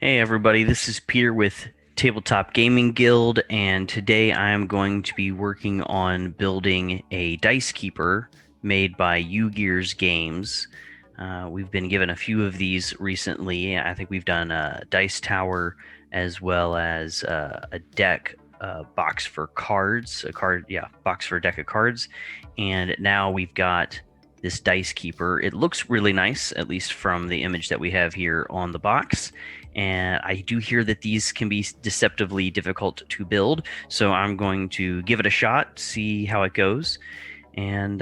Hey everybody, this is Peter with Tabletop Gaming Guild, and today I am going to be working on building a dice keeper made by UGear's games. We've been given a few of these recently. I think we've done a dice tower as well as a deck box for cards, box for a deck of cards, and now we've got this dice keeper. It looks really nice, at least from the image that we have here on the box. And I do hear that these can be deceptively difficult to build, so I'm going to give it a shot, see how it goes, and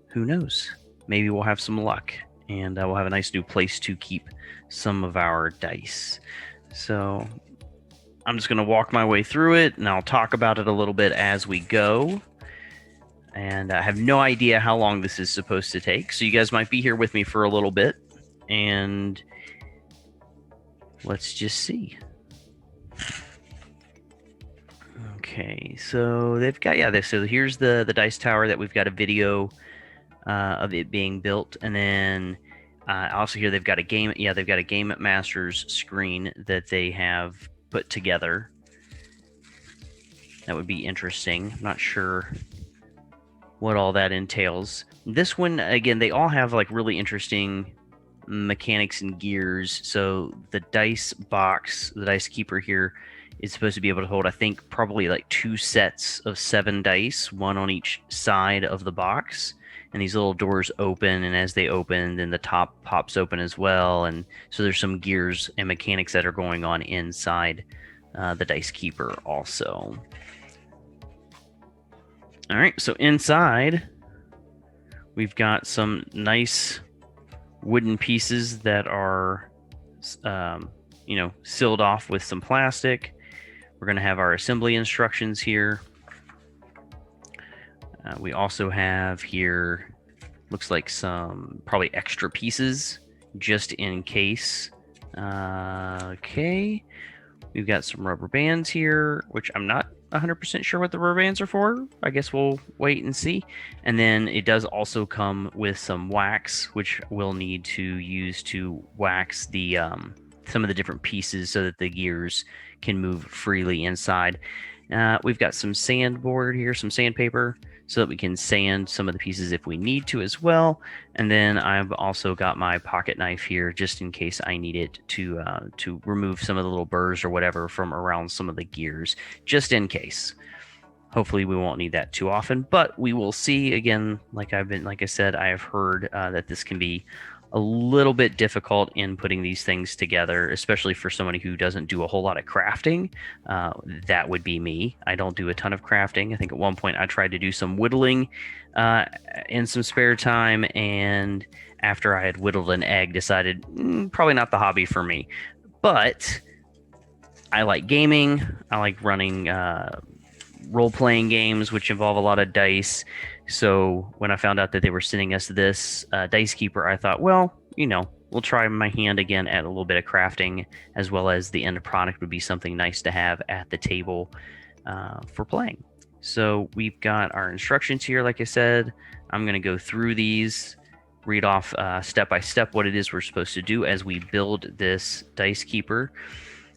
who knows? Maybe we'll have some luck, and we'll have a nice new place to keep some of our dice. So I'm just going to walk my way through it, and I'll talk about it a little bit as we go. And I have no idea how long this is supposed to take, so you guys might be here with me for a little bit, and let's just see. Okay, so they've got so here's the dice tower that we've got a video of it being built, and then also here they've got a game. Yeah, they've got a Game Masters screen that they have put together. That would be interesting. I'm not sure what all that entails. This one, again, they all have like really interesting mechanics and gears. So the dice box, the dice keeper here, is supposed to be able to hold, I think, probably like 2 sets of 7 dice, one on each side of the box. And these little doors open, and as they open, then the top pops open as well. And so there's some gears and mechanics that are going on inside the dice keeper also. All right, so inside, we've got some nice wooden pieces that are, sealed off with some plastic. We're going to have our assembly instructions here. We also have here, looks like some probably extra pieces just in case. Okay. We've got some rubber bands here, which I'm not 100% sure what the rubber bands are for. I guess we'll wait and see. And then it does also come with some wax, which we'll need to use to wax the some of the different pieces so that the gears can move freely inside. We've got some sandboard here, some sandpaper, so that we can sand some of the pieces if we need to as well. And then I've also got my pocket knife here just in case I need it to remove some of the little burrs or whatever from around some of the gears, just in case. Hopefully we won't need that too often, but we will see. Again, like I said, I have heard that this can be a little bit difficult in putting these things together, especially for somebody who doesn't do a whole lot of crafting. That would be me. I don't do a ton of crafting. I think at one point I tried to do some whittling in some spare time, and after I had whittled an egg, decided probably not the hobby for me. But I like gaming. I like running role-playing games, which involve a lot of dice. So when I found out that they were sending us this dice keeper, I thought, well, we'll try my hand again at a little bit of crafting, as well as the end product would be something nice to have at the table for playing. So we've got our instructions here. Like I said, I'm going to go through these, read off step by step what it is we're supposed to do as we build this dice keeper.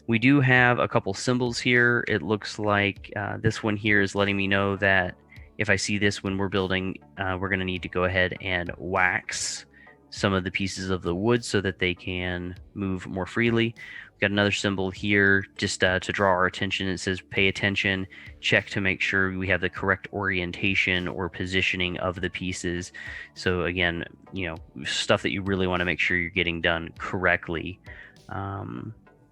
We do have a couple symbols here. It looks like this one here is letting me know that if I see this when we're building, we're going to need to go ahead and wax some of the pieces of the wood so that they can move more freely. We've got another symbol here just to draw our attention. It says pay attention, check to make sure we have the correct orientation or positioning of the pieces. So again, stuff that you really want to make sure you're getting done correctly.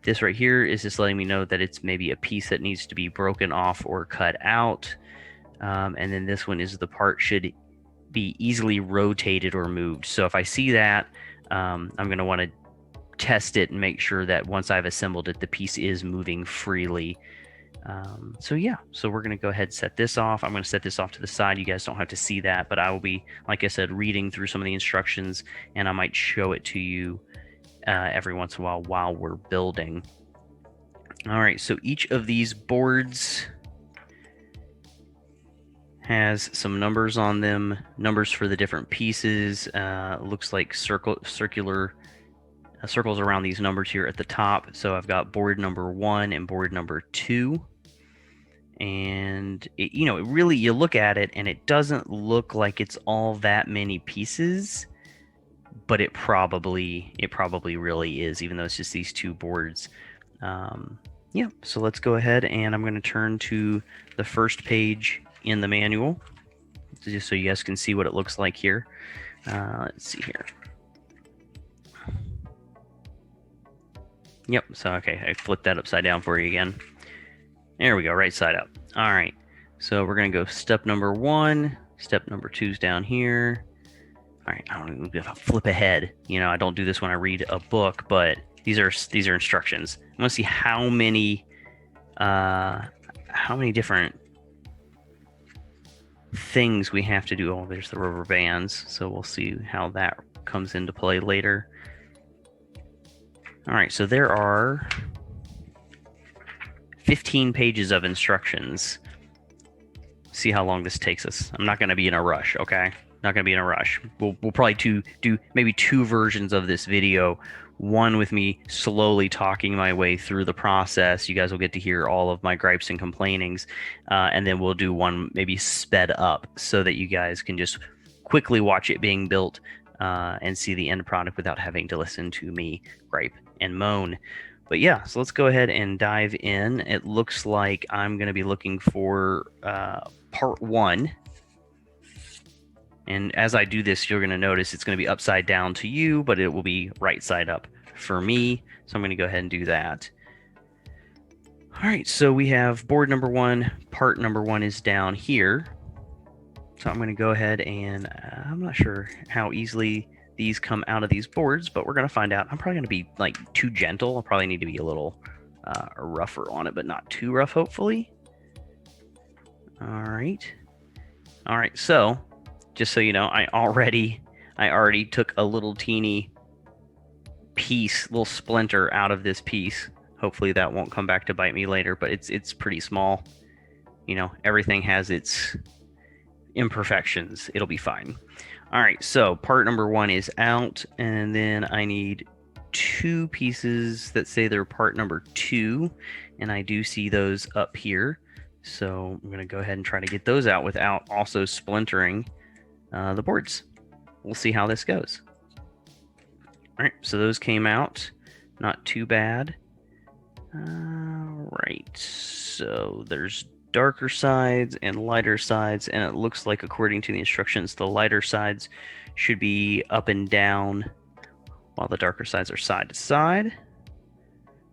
This right here is just letting me know that it's maybe a piece that needs to be broken off or cut out. And then this one is the part should be easily rotated or moved. So if I see that, I'm going to want to test it and make sure that once I've assembled it, the piece is moving freely. So we're going to go ahead and set this off. I'm going to set this off to the side. You guys don't have to see that, but I will be, like I said, reading through some of the instructions, and I might show it to you every once in a while we're building. All right, so each of these boards has some numbers on them, numbers for the different pieces. Looks like circular circles around these numbers here at the top. So I've got board number 1 and board number 2. And it, you know, it really, you look at it and it doesn't look like it's all that many pieces, but it probably really is, even though it's just these 2 boards. Yeah, so let's go ahead and I'm going to turn to the first page in the manual, just so you guys can see what it looks like here. Let's see here. Yep, so okay, I flipped that upside down for you again. There we go, right side up. All right, so we're going to go step number 1. Step number 2's down here. All right, I don't know if I flip ahead. You know, I don't do this when I read a book, but these are instructions. I want to see how many different things we have to do. Oh, there's the rubber bands, so we'll see how that comes into play later. All right, so there are 15 pages of instructions. See how long this takes us. I'm not going to be in a rush, okay? Not going to be in a rush. We'll probably do maybe 2 versions of this video. One with me slowly talking my way through the process. You guys will get to hear all of my gripes and complainings. And then we'll do one maybe sped up so that you guys can just quickly watch it being built and see the end product without having to listen to me gripe and moan. But yeah, so let's go ahead and dive in. It looks like I'm going to be looking for part 1. And as I do this, you're going to notice it's going to be upside down to you, but it will be right side up for me. So I'm going to go ahead and do that. All right, so we have board number 1. Part number 1 is down here. So I'm going to go ahead and I'm not sure how easily these come out of these boards, but we're going to find out. I'm probably going to be like too gentle. I'll probably need to be a little rougher on it, but not too rough, hopefully. All right. So just so you know, I already took a little teeny piece, little splinter out of this piece. Hopefully that won't come back to bite me later, but it's pretty small. You know, everything has its imperfections. It'll be fine. All right, so part number 1 is out, and then I need 2 pieces that say they're part number 2, and I do see those up here. So I'm going to go ahead and try to get those out without also splintering the boards. We'll see how this goes. All right, so those came out. Not too bad. All right, so there's darker sides and lighter sides, and it looks like, according to the instructions, the lighter sides should be up and down while the darker sides are side to side.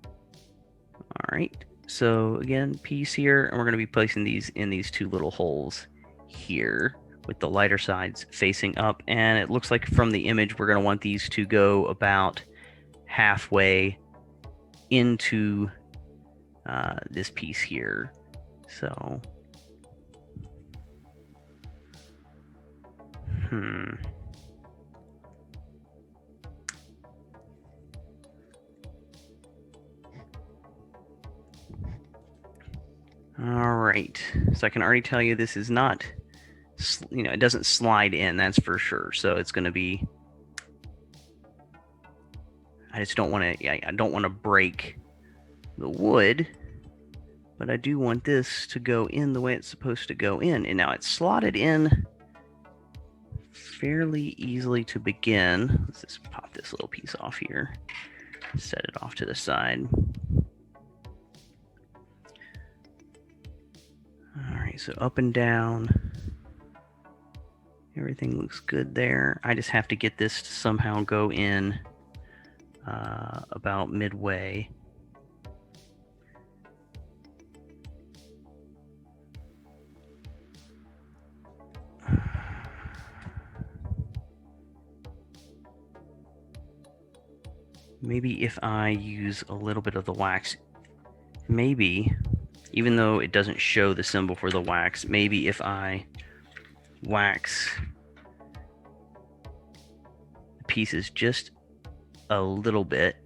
All right, so again, piece here, and we're going to be placing these in these 2 little holes here with the lighter sides facing up. And it looks like from the image, we're going to want these to go about halfway into this piece here. So, All right, so I can already tell you this is not, you know, it doesn't slide in, that's for sure. So it's going to be, I just don't want to, I don't want to break the wood, but I do want this to go in the way it's supposed to go in. And now it's slotted in fairly easily to begin. Let's just pop this little piece off here, set it off to the side. All right, so up and down, everything looks good there. I just have to get this to somehow go in about midway. Maybe if I use a little bit of the wax, maybe, even though it doesn't show the symbol for the wax, maybe if I wax the pieces just a little bit,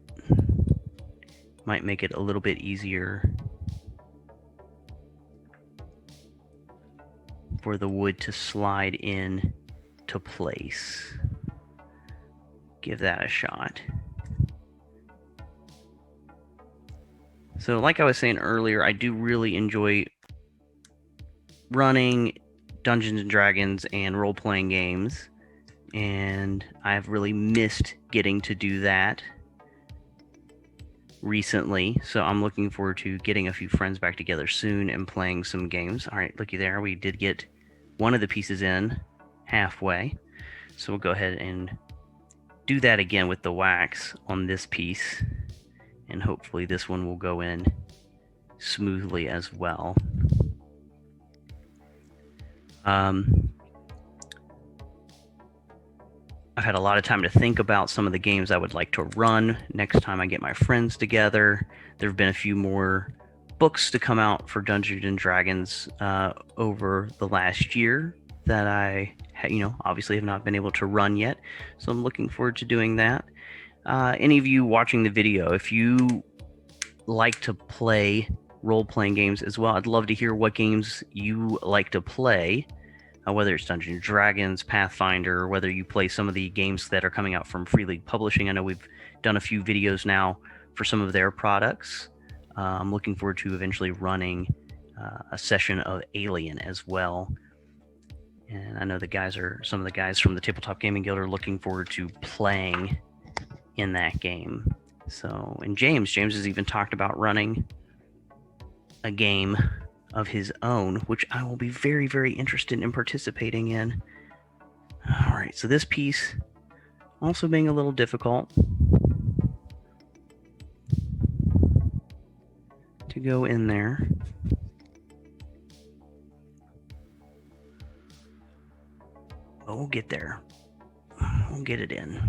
might make it a little bit easier for the wood to slide in to place. Give that a shot. So like I was saying earlier, I do really enjoy running Dungeons and Dragons and role-playing games, and I've really missed getting to do that recently, so I'm looking forward to getting a few friends back together soon and playing some games. All right, looky there, we did get one of the pieces in halfway, so we'll go ahead and do that again with the wax on this piece, and hopefully this one will go in smoothly as well. I've had a lot of time to think about some of the games I would like to run next time I get my friends together. There have been a few more books to come out for Dungeons and Dragons over the last year that I, obviously have not been able to run yet. So I'm looking forward to doing that. Any of you watching the video, if you like to play role-playing games as well, I'd love to hear what games you like to play. Whether it's Dungeons & Dragons, Pathfinder, whether you play some of the games that are coming out from Free League Publishing. I know we've done a few videos now for some of their products. I'm looking forward to eventually running a session of Alien as well. And I know some of the guys from the Tabletop Gaming Guild are looking forward to playing in that game. So, and James has even talked about running a game of his own, which I will be very, very interested in participating in. All right, so this piece also being a little difficult to go in there. But we'll get there. We'll get it in.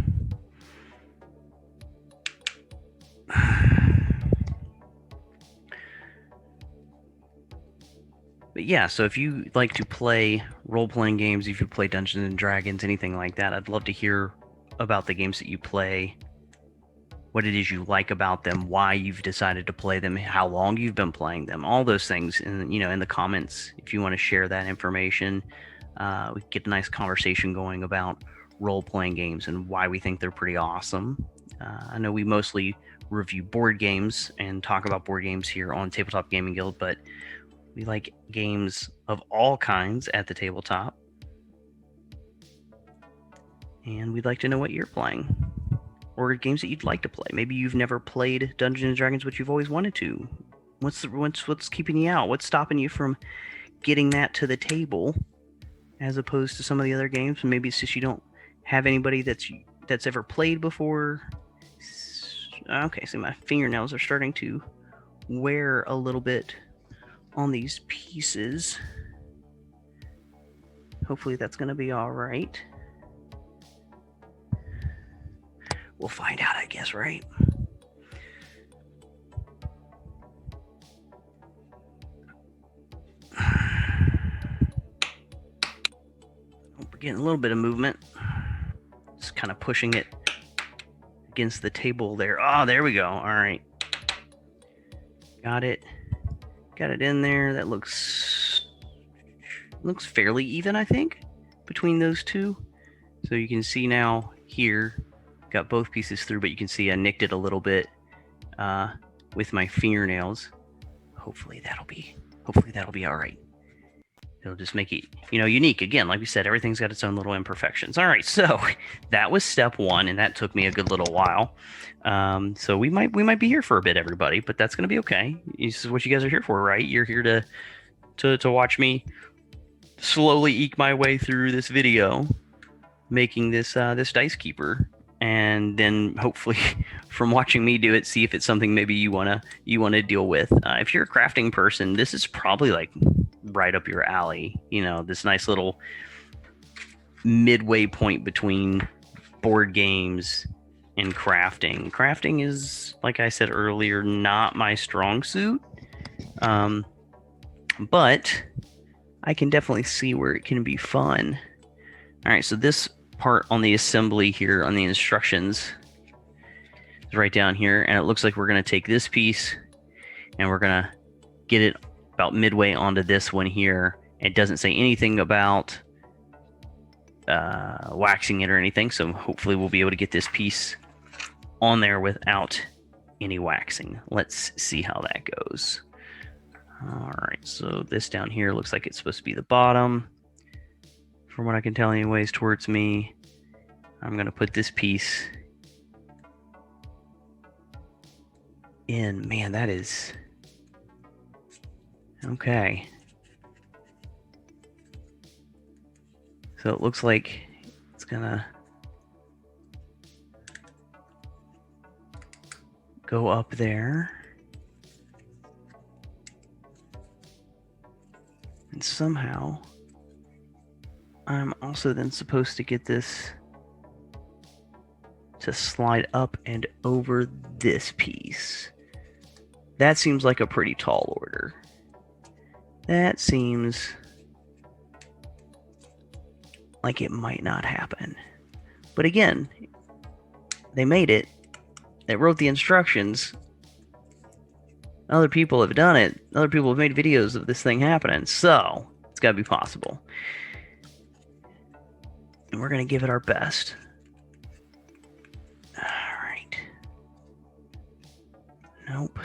But yeah, so if you like to play role-playing games, if you play Dungeons and Dragons, anything like that, I'd love to hear about the games that you play, what it is you like about them, why you've decided to play them, how long you've been playing them, all those things, and in the comments, if you want to share that information, we can get a nice conversation going about role-playing games and why we think they're pretty awesome. I know we mostly review board games and talk about board games here on Tabletop Gaming Guild, but we like games of all kinds at the tabletop. And we'd like to know what you're playing, or games that you'd like to play. Maybe you've never played Dungeons and Dragons, but you've always wanted to. What's keeping you out? What's stopping you from getting that to the table, as opposed to some of the other games? Maybe it's just you don't have anybody that's ever played before. Okay, so my fingernails are starting to wear a little bit on these pieces. Hopefully that's going to be all right. We'll find out, I guess, right? We're getting a little bit of movement. Just kind of pushing it against the table there. Oh, there we go. All right. Got it in there. That looks fairly even, I think, between those two. So you can see now here, got both pieces through, but you can see I nicked it a little bit with my fingernails. Hopefully that'll be all right. It'll just make it, unique. Again, like we said, everything's got its own little imperfections. All right, so that was step one, and that took me a good little while. So we might be here for a bit, everybody, but that's going to be okay. This is what you guys are here for, right? You're here to watch me slowly eke my way through this video, making this dice keeper, and then hopefully from watching me do it, see if it's something maybe you wanna deal with. If you're a crafting person, this is probably like right up your alley. This nice little midway point between board games and crafting. Crafting is, like I said earlier, not my strong suit, but I can definitely see where it can be fun. All right, so this part on the assembly here on the instructions is right down here, and it looks like we're going to take this piece and we're going to get it about midway onto this one here. It doesn't say anything about waxing it or anything, so hopefully we'll be able to get this piece on there without any waxing. Let's see how that goes. All right, so this down here looks like it's supposed to be the bottom. From what I can tell anyways, towards me. I'm going to put this piece in. Man, that is... Okay. So it looks like it's going to go up there. And somehow, I'm also then supposed to get this to slide up and over this piece. That seems like a pretty tall order. That seems like it might not happen. But again, they made it. They wrote the instructions. Other people have done it. Other people have made videos of this thing happening. So, it's got to be possible. And we're going to give it our best. Alright. Nope.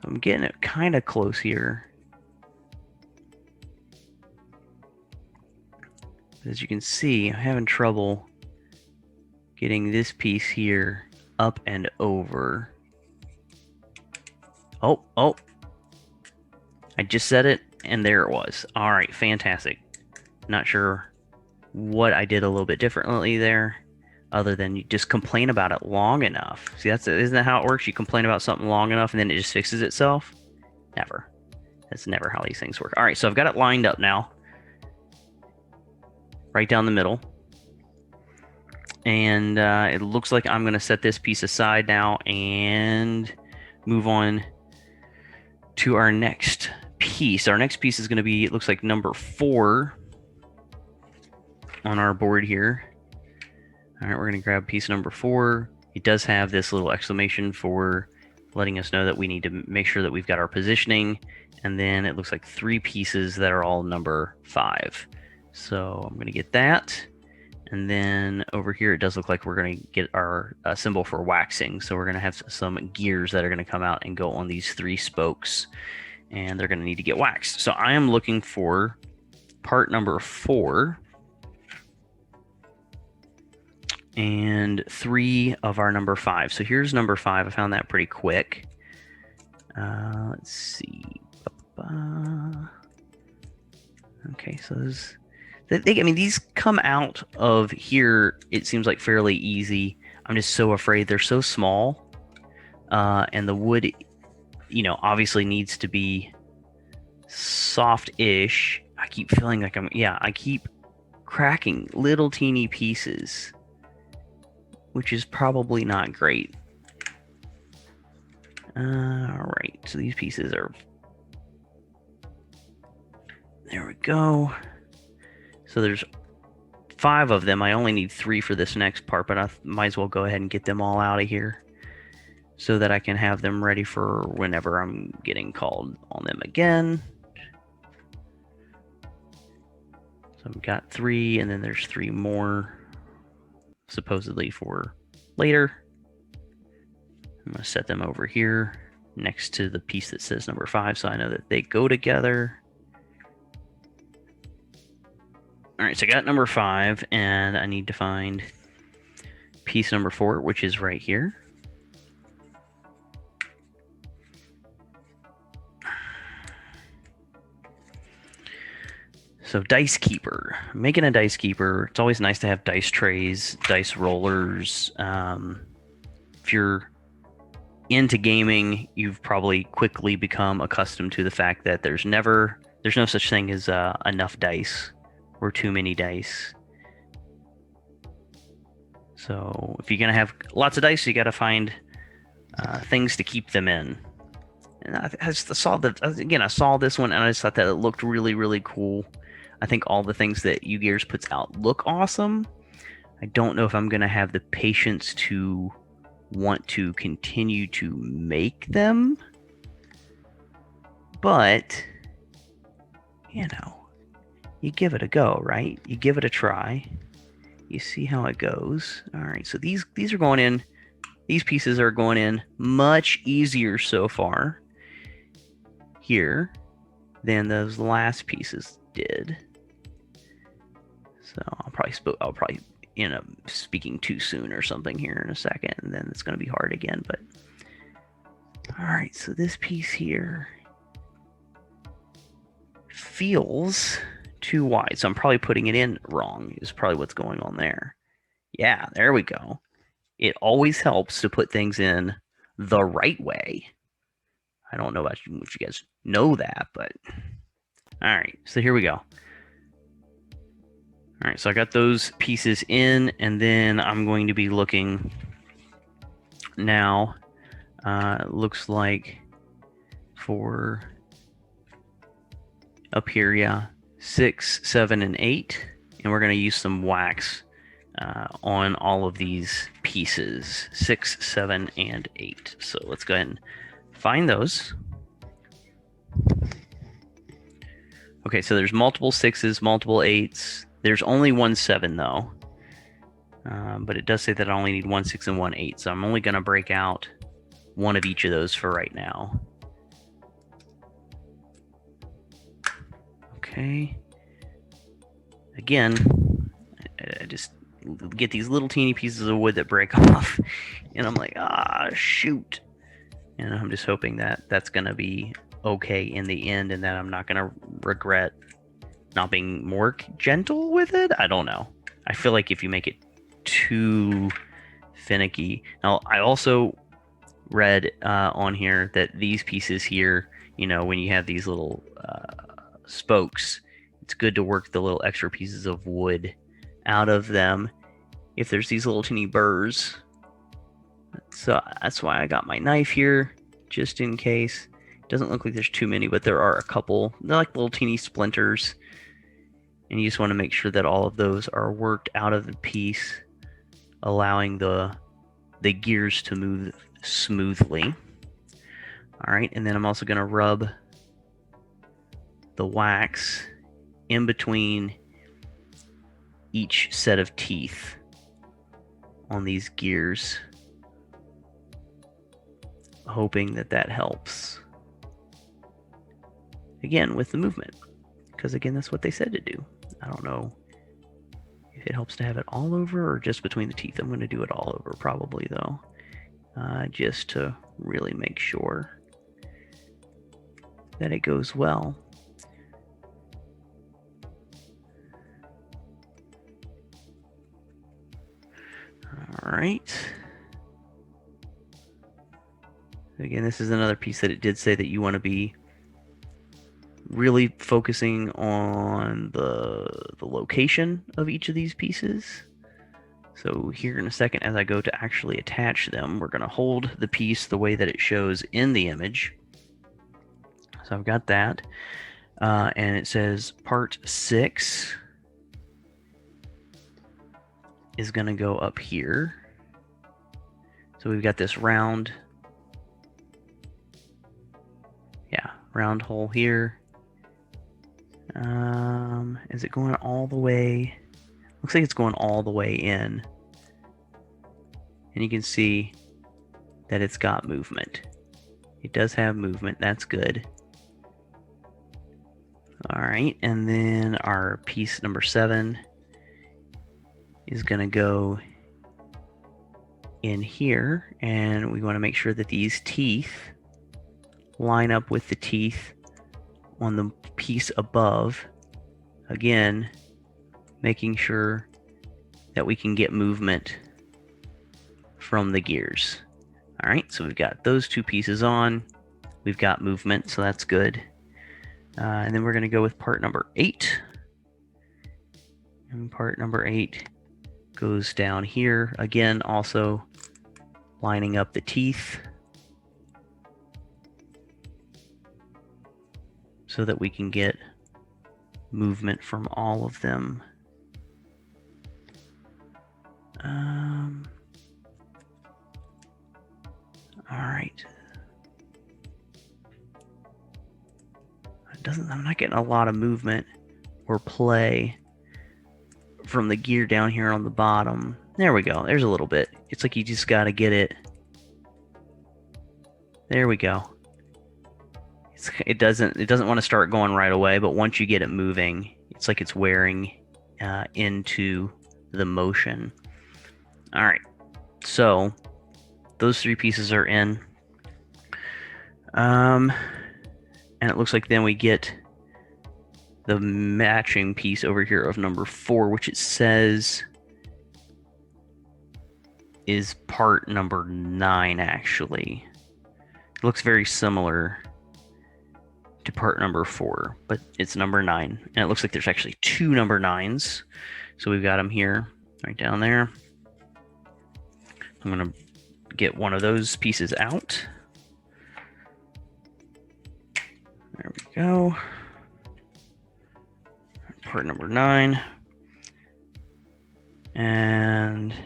So I'm getting it kind of close here. As you can see, I'm having trouble getting this piece here up and over. Oh. I just said it, and there it was. All right, fantastic. Not sure what I did a little bit differently there, other than you just complain about it long enough. See, isn't that how it works? You complain about something long enough, and then it just fixes itself? Never. That's never how these things work. All right, so I've got it lined up now. Right down the middle. And it looks like I'm going to set this piece aside now and move on to our next piece. Our next piece is going to be, it looks like number 4 on our board here. All right, we're going to grab piece number 4. It does have this little exclamation for letting us know that we need to make sure that we've got our positioning. And then it looks like 3 pieces that are all number 5. So I'm going to get that. And then over here, it does look like we're going to get our symbol for waxing. So we're going to have some gears that are going to come out and go on these 3 spokes. And they're going to need to get waxed. So I am looking for part number 4. And 3 of our number 5. So here's number 5. I found that pretty quick. Let's see. Okay, so those... I mean, these come out of here, it seems like fairly easy. I'm just so afraid they're so small. And the wood, obviously needs to be soft-ish. I keep feeling like I keep cracking little teeny pieces, which is probably not great. All right, so these pieces are... There we go. So there's 5 of them. I only need 3 for this next part, but I might as well go ahead and get them all out of here so that I can have them ready for whenever I'm getting called on them again. So I've got 3, and then there's 3 more supposedly for later. I'm going to set them over here next to the piece that says number 5 so I know that they go together. All right, so I got number 5, and I need to find piece number 4, which is right here. So dice keeper. I'm making a dice keeper. It's always nice to have dice trays, dice rollers. If you're into gaming, you've probably quickly become accustomed to the fact that there's no such thing as enough dice. Or too many dice. So if you're gonna have lots of dice, you got to find things to keep them in. And I saw this one, and I just thought that it looked really, really cool. I think all the things that UGear puts out look awesome. I don't know if I'm gonna have the patience to want to continue to make them, But, you know, you give it a go, right? You give it a try. You see how it goes. All right, so these are going in. These pieces are going in much easier so far here than those last pieces did. So I'll probably end up speaking too soon or something here in a second, and then it's going to be hard again. But all right, so this piece here feels too wide, so I'm probably putting it in wrong. Is probably what's going on there. Yeah, there we go. It always helps to put things in the right way. I don't know about you, if you guys know that, but all right. So here we go. All right, so I got those pieces in, and then I'm going to be looking now. It looks like for up here, yeah, 6, 7, and 8, and we're going to use some wax on all of these pieces, 6, 7, and 8. So let's go ahead and find those. Okay, so there's multiple 6s, multiple 8s. There's only one 7 though, but it does say that I only need 1 6 and 1 8. So I'm only going to break out one of each of those for right now. Okay. Again, I just get these little teeny pieces of wood that break off, and I'm like, shoot. And I'm just hoping that that's going to be okay in the end, and that I'm not going to regret not being more gentle with it. I don't know. I feel like if you make it too finicky. Now, I also read on here that these pieces here, you know, when you have these little spokes, it's good to work the little extra pieces of wood out of them if there's these little teeny burrs. So that's why I got my knife here, just in case. It doesn't look like there's too many, but there are a couple. They're like little teeny splinters, and you just want to make sure that all of those are worked out of the piece, allowing the gears to move smoothly. All right, and then I'm also going to rub the wax in between each set of teeth on these gears, hoping that that helps. Again, with the movement, because again, that's what they said to do. I don't know if it helps to have it all over or just between the teeth. I'm going to do it all over probably though, just to really make sure that it goes well. All right. Again, this is another piece that it did say that you want to be really focusing on the location of each of these pieces. So here in a second, as I go to actually attach them, we're going to hold the piece the way that it shows in the image. So I've got that. And it says part 6 is going to go up here. So we've got this round, round hole here. Is it going all the way? Looks like it's going all the way in. And you can see that it's got movement. It does have movement. That's good. All right, and then our piece number 7 is going to go in here, and we want to make sure that these teeth line up with the teeth on the piece above. Again, making sure that we can get movement from the gears. All right, so we've got those two pieces on. We've got movement, so that's good. And then we're going to go with part number 8. And part number 8 goes down here. Again, also lining up the teeth so that we can get movement from all of them. All right. I'm not getting a lot of movement or play from the gear down here on the bottom. There we go. There's a little bit. It's like you just got to get it. There we go. It doesn't want to start going right away, but once you get it moving, it's like it's wearing into the motion. All right. So those 3 pieces are in. And it looks like then we get the matching piece over here of number 4, which it says is part number 9, actually. It looks very similar to part number 4, but it's number 9. And it looks like there's actually 2 number 9s. So we've got them here, right down there. I'm going to get one of those pieces out. There we go. Part number 9. And it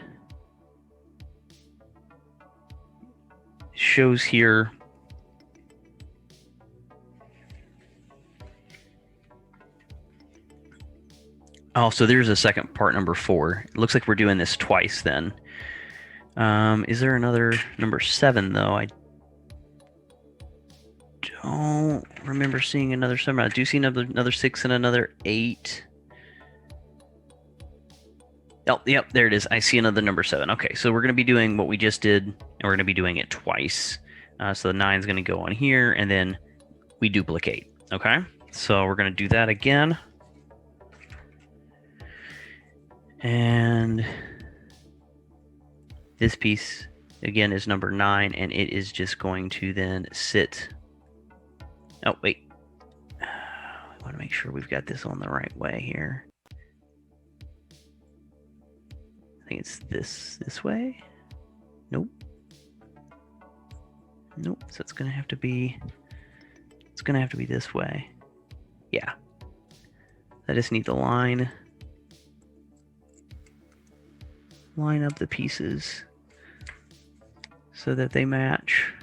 shows here oh, so there's a second part number 4. It looks like we're doing this twice then. Is there another number 7 though? I don't remember seeing another 7. I do see another 6 and another 8. Oh, yep, there it is. I see another number 7. Okay, so we're going to be doing what we just did, and we're going to be doing it twice. So the 9 is going to go on here, and then we duplicate. Okay, so we're going to do that again. And this piece, again, is number 9, and it is just going to then sit. Oh, wait. I want to make sure we've got this on the right way here. I think it's this way. Nope. Nope. So it's going to have to be this way. Yeah. I just need the line up the pieces so that they match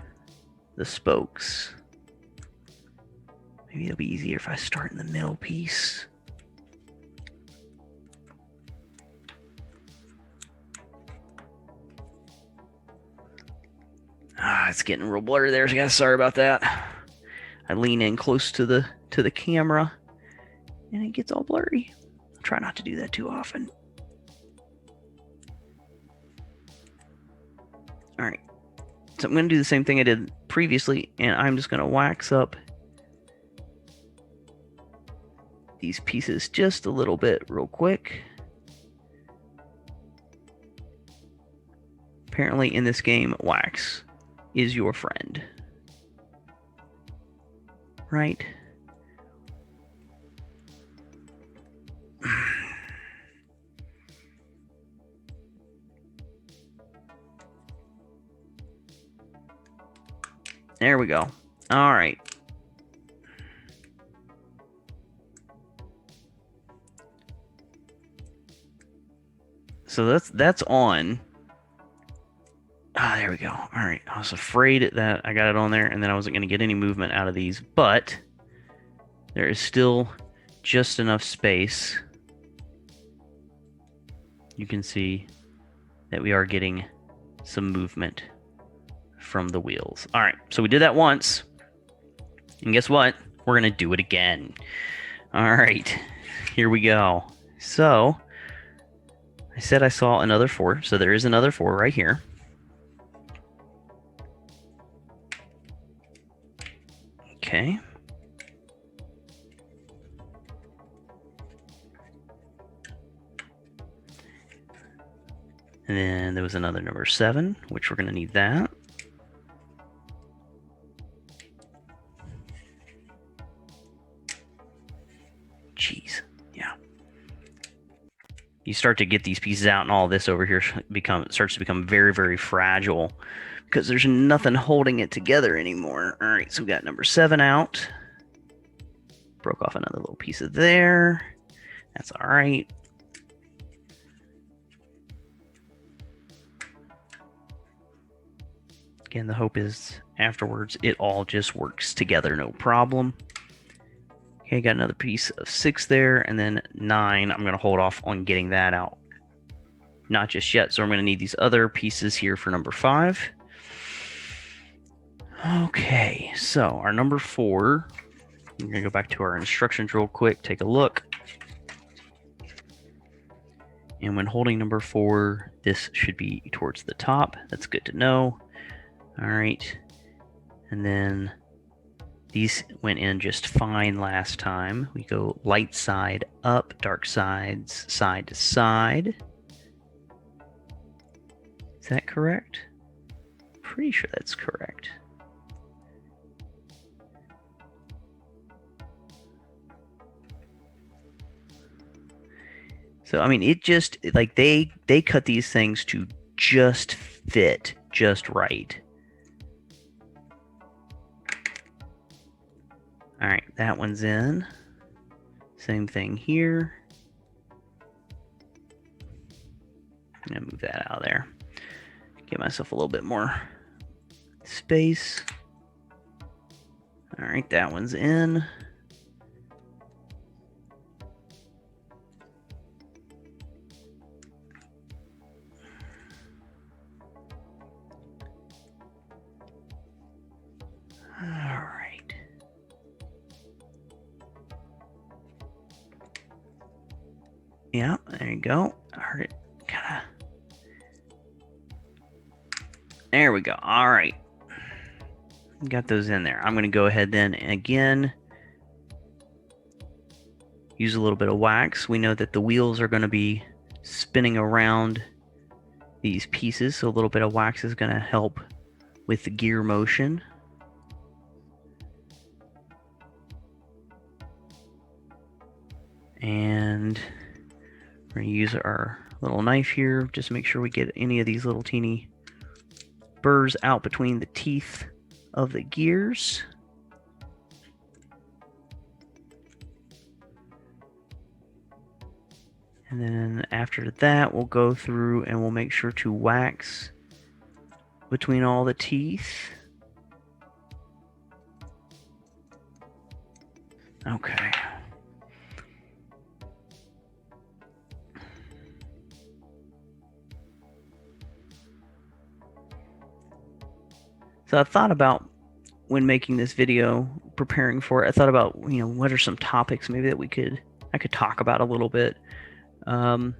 the spokes. Maybe it'll be easier if I start in the middle piece. It's getting real blurry there, so guys, sorry about that. I lean in close to the camera and it gets all blurry. I'll try not to do that too often. All right, so I'm going to do the same thing I did previously, and I'm just going to wax up these pieces just a little bit real quick. Apparently in this game, wax is your friend. Right? There we go. All right. So that's on. There we go. All right. I was afraid that I got it on there and then I wasn't going to get any movement out of these, but there is still just enough space. You can see that we are getting some movement from the wheels. All right. So we did that once. And guess what? We're going to do it again. All right. Here we go. So I said I saw another 4. So there is another 4 right here. Okay. And then there was another number 7, which we're going to need that. Jeez. Yeah. You start to get these pieces out and all this over here starts to become very, very fragile because there's nothing holding it together anymore. All right, so we got number 7 out. Broke off another little piece of there. That's all right. Again, the hope is afterwards it all just works together, no problem. Okay, got another piece of 6 there, and then 9. I'm going to hold off on getting that out. Not just yet, so I'm going to need these other pieces here for number 5. Okay, so our number 4, we're going to go back to our instructions real quick, take a look. And when holding number 4, this should be towards the top. That's good to know. All right, and then these went in just fine last time. We go light side up, dark sides side to side. Is that correct? Pretty sure that's correct. So, I mean, it just, like, they cut these things to just fit just right. All right, that one's in. Same thing here. I'm gonna move that out of there. Give myself a little bit more space. All right, that one's in. All right. Yeah, there you go. I heard it kind of. There we go. All right. Got those in there. I'm going to go ahead then and again use a little bit of wax. We know that the wheels are going to be spinning around these pieces, so a little bit of wax is going to help with the gear motion. And we're going to use our little knife here, just make sure we get any of these little teeny burrs out between the teeth of the gears. And then after that, we'll go through and we'll make sure to wax between all the teeth. Okay. So I thought about, when making this video, preparing for it, I thought about, what are some topics maybe that I could talk about a little bit. As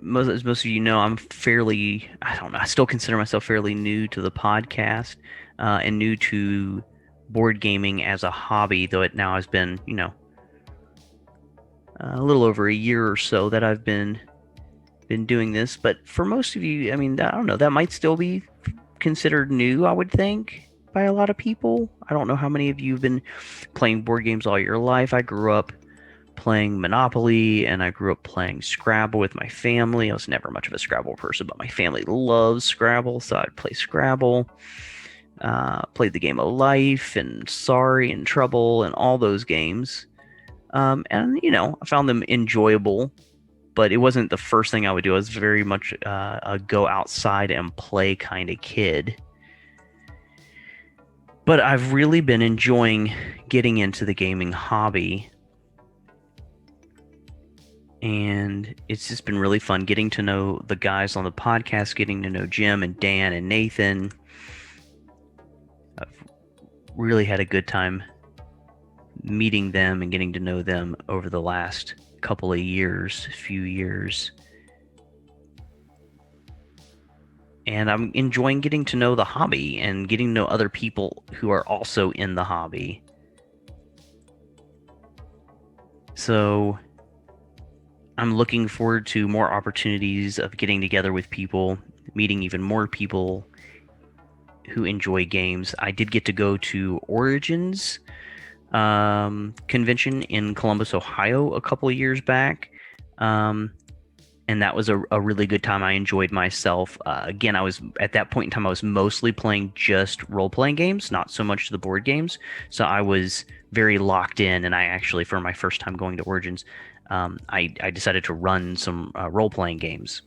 most of you know, I'm fairly, I still consider myself fairly new to the podcast, and new to board gaming as a hobby, though it now has been, a little over a year or so that I've been doing this. But for most of you, I mean, I don't know, that might still be considered new, I would think, by a lot of people. I don't know how many of you have been playing board games all your life. I grew up playing Monopoly, and I grew up playing Scrabble with my family. I was never much of a Scrabble person, but my family loves Scrabble, so I'd play Scrabble. Played the game of Life and Sorry and Trouble and all those games. And, I found them enjoyable, but it wasn't the first thing I would do. I was very much a go outside and play kind of kid. But I've really been enjoying getting into the gaming hobby. And it's just been really fun getting to know the guys on the podcast, getting to know Jim and Dan and Nathan. I've really had a good time meeting them and getting to know them over the last few years. And I'm enjoying getting to know the hobby and getting to know other people who are also in the hobby. So I'm looking forward to more opportunities of getting together with people, meeting even more people who enjoy games. I did get to go to Origins convention in Columbus, Ohio a couple of years back. And that was a really good time. I enjoyed myself. Again, at that point in time, I was mostly playing just role-playing games, not so much the board games. So I was very locked in, and I actually, for my first time going to Origins, I decided to run some role-playing games.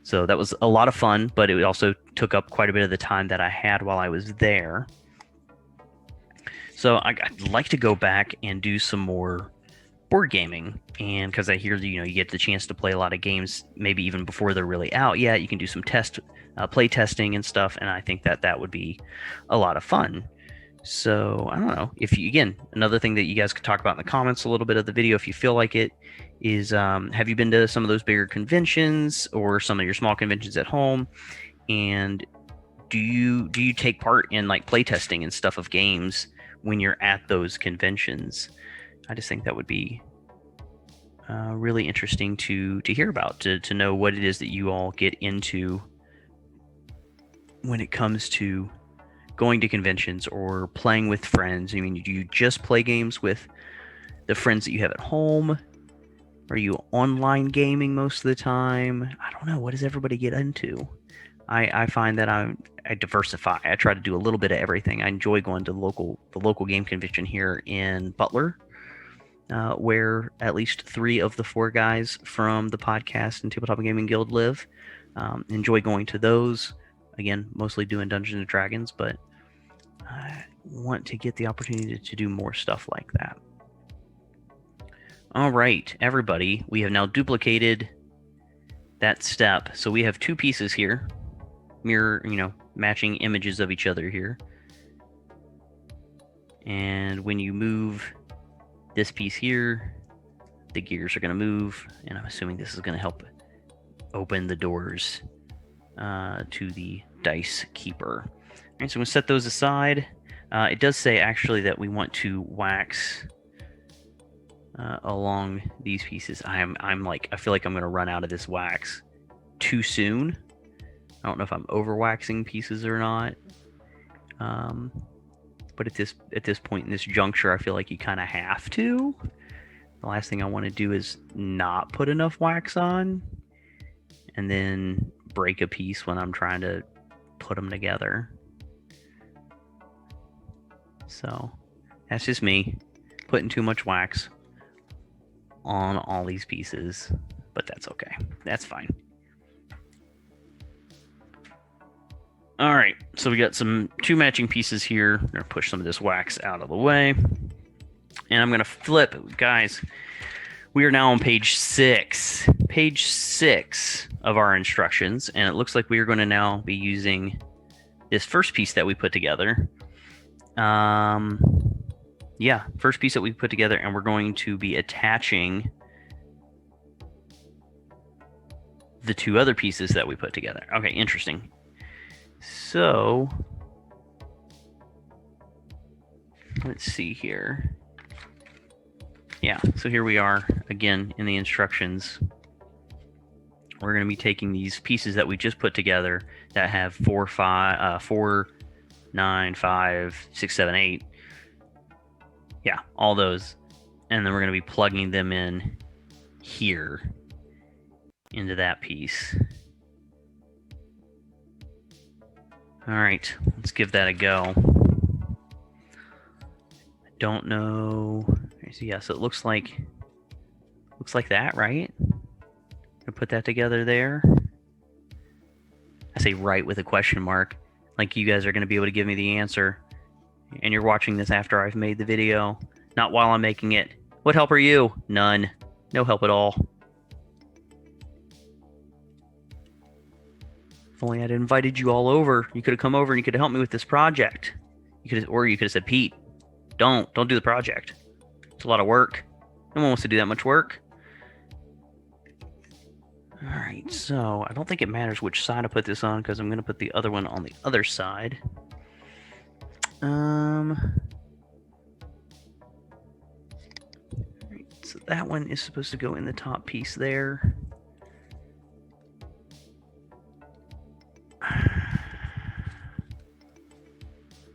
So that was a lot of fun, but it also took up quite a bit of the time that I had while I was there. So I'd like to go back and do some more board gaming, and because I hear you get the chance to play a lot of games, maybe even before they're really out yet. You can do some play testing and stuff, and I think that would be a lot of fun. So I don't know if you, again, another thing that you guys could talk about in the comments a little bit of the video if you feel like it is, have you been to some of those bigger conventions or some of your small conventions at home, and do you take part in like play testing and stuff of games when you're at those conventions? I just think that would be really interesting to hear about, to know what it is that you all get into when it comes to going to conventions or playing with friends. I mean, do you just play games with the friends that you have at home? Are you online gaming most of the time? I don't know. What does everybody get into? I find that I diversify. I try to do a little bit of everything. I enjoy going to the local game convention here in Butler, where at least 3 of the 4 guys from the podcast and Tabletop Gaming Guild live. Enjoy going to those. Again, mostly doing Dungeons and Dragons, but I want to get the opportunity to do more stuff like that. All right, everybody, we have now duplicated that step. So we have 2 pieces here, matching images of each other here. And when you move this piece here, the gears are going to move, and I'm assuming this is going to help open the doors to the dice keeper. All right, so I'm going to set those aside. It does say actually that we want to wax along these pieces. I feel like I'm going to run out of this wax too soon. I don't know if I'm over waxing pieces or not. But at this point in this juncture, I feel like you kind of have to. The last thing I want to do is not put enough wax on and then break a piece when I'm trying to put them together. So that's just me putting too much wax on all these pieces, but that's okay. That's fine. All right, so we got 2 matching pieces here. I'm gonna push some of this wax out of the way, and I'm gonna flip, guys. We are now on page 6 of our instructions, and it looks like we are going to now be using this first piece that we put together. First piece that we put together, and we're going to be attaching the 2 other pieces that we put together. Okay, interesting. So let's see here. Yeah, so here we are again in the instructions. We're going to be taking these pieces that we just put together that have 4, 9, 5, 6, 7, 8. Yeah, all those. And then we're going to be plugging them in here into that piece. All right, let's give that a go. I don't know. So yeah, so it looks like that, right? I put that together there. I say right with a question mark, like you guys are going to be able to give me the answer, and you're watching this after I've made the video, not while I'm making it. What help are you? None. No help at all. If only I'd invited you all over. You could have come over and you could have helped me with this project. You could have said, Pete, don't do the project. It's a lot of work. No one wants to do that much work. All right, so I don't think it matters which side I put this on because I'm going to put the other one on the other side. All right, so that one is supposed to go in the top piece there.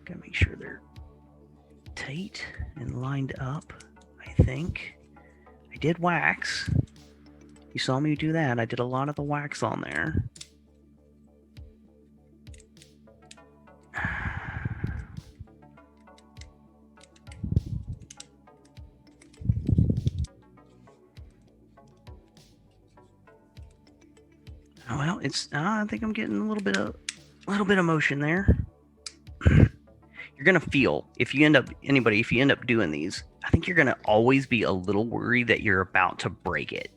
Gotta make sure they're tight and lined up, I think. I did wax. You saw me do that. I did a lot of the wax on there. Oh, well, it's. I think I'm getting a little bit of motion there. You're gonna feel if you end up doing these, I think you're gonna always be a little worried that you're about to break it,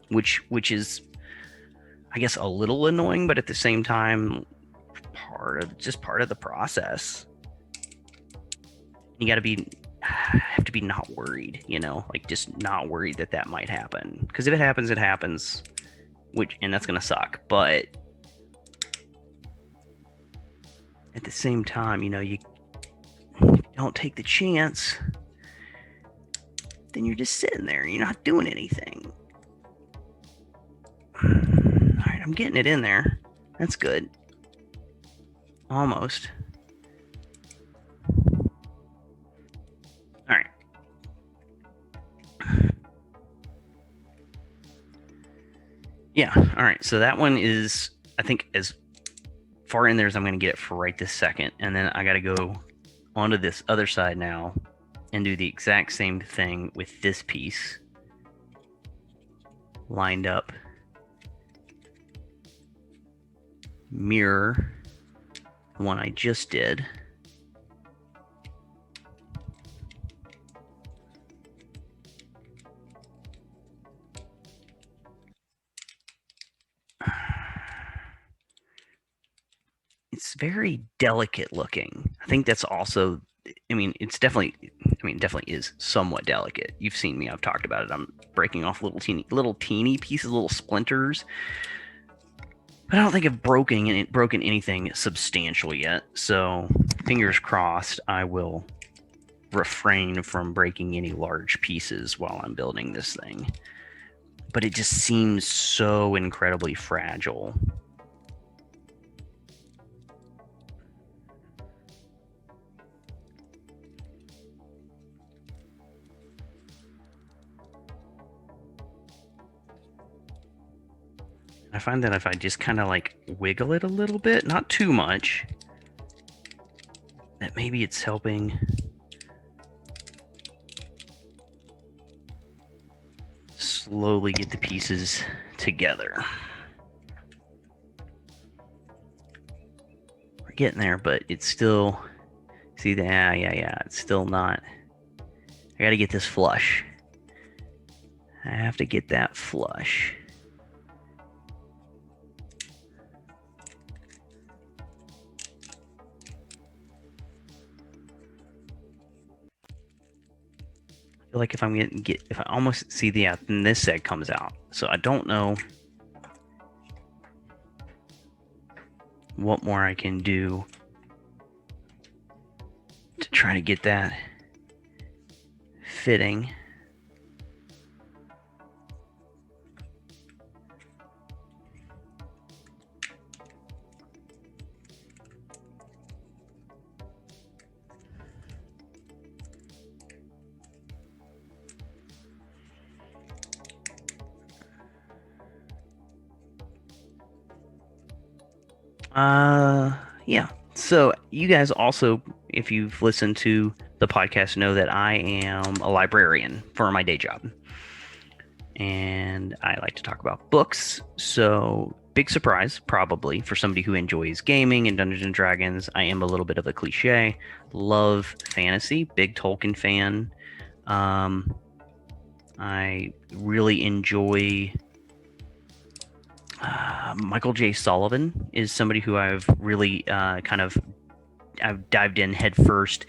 which is, I guess, a little annoying, but at the same time, part of the process. You got to have to be not worried, like just not worried that might happen. Because if it happens, it happens, and that's gonna suck. But at the same time, you don't take the chance, then you're just sitting there and you're not doing anything. All right, I'm getting it in there. That's good. Almost. All right. Yeah, all right. So that one is, I think, as far in there as I'm going to get it for right this second. And then I got to go onto this other side now and do the exact same thing with this piece lined up. Mirror the one I just did. It's very delicate looking. I think that's also, it definitely is somewhat delicate. You've seen me, I've talked about it. I'm breaking off little teeny pieces, little splinters. But I don't think I've broken anything substantial yet. So fingers crossed, I will refrain from breaking any large pieces while I'm building this thing. But it just seems so incredibly fragile. I find that if I just kind of like wiggle it a little bit, not too much, that maybe it's helping slowly get the pieces together. We're getting there, but it's still, see that? Yeah, it's still not. I gotta get this flush. I have to get that flush. Like if I'm if I almost see then this egg comes out. So I don't know what more I can do to try to get that fitting. Yeah. So you guys also, if you've listened to the podcast, know that I am a librarian for my day job. And I like to talk about books. So big surprise, probably, for somebody who enjoys gaming and Dungeons and Dragons. I am a little bit of a cliche. Love fantasy, big Tolkien fan. I really enjoy Michael J. Sullivan is somebody who I've really I've dived in head first.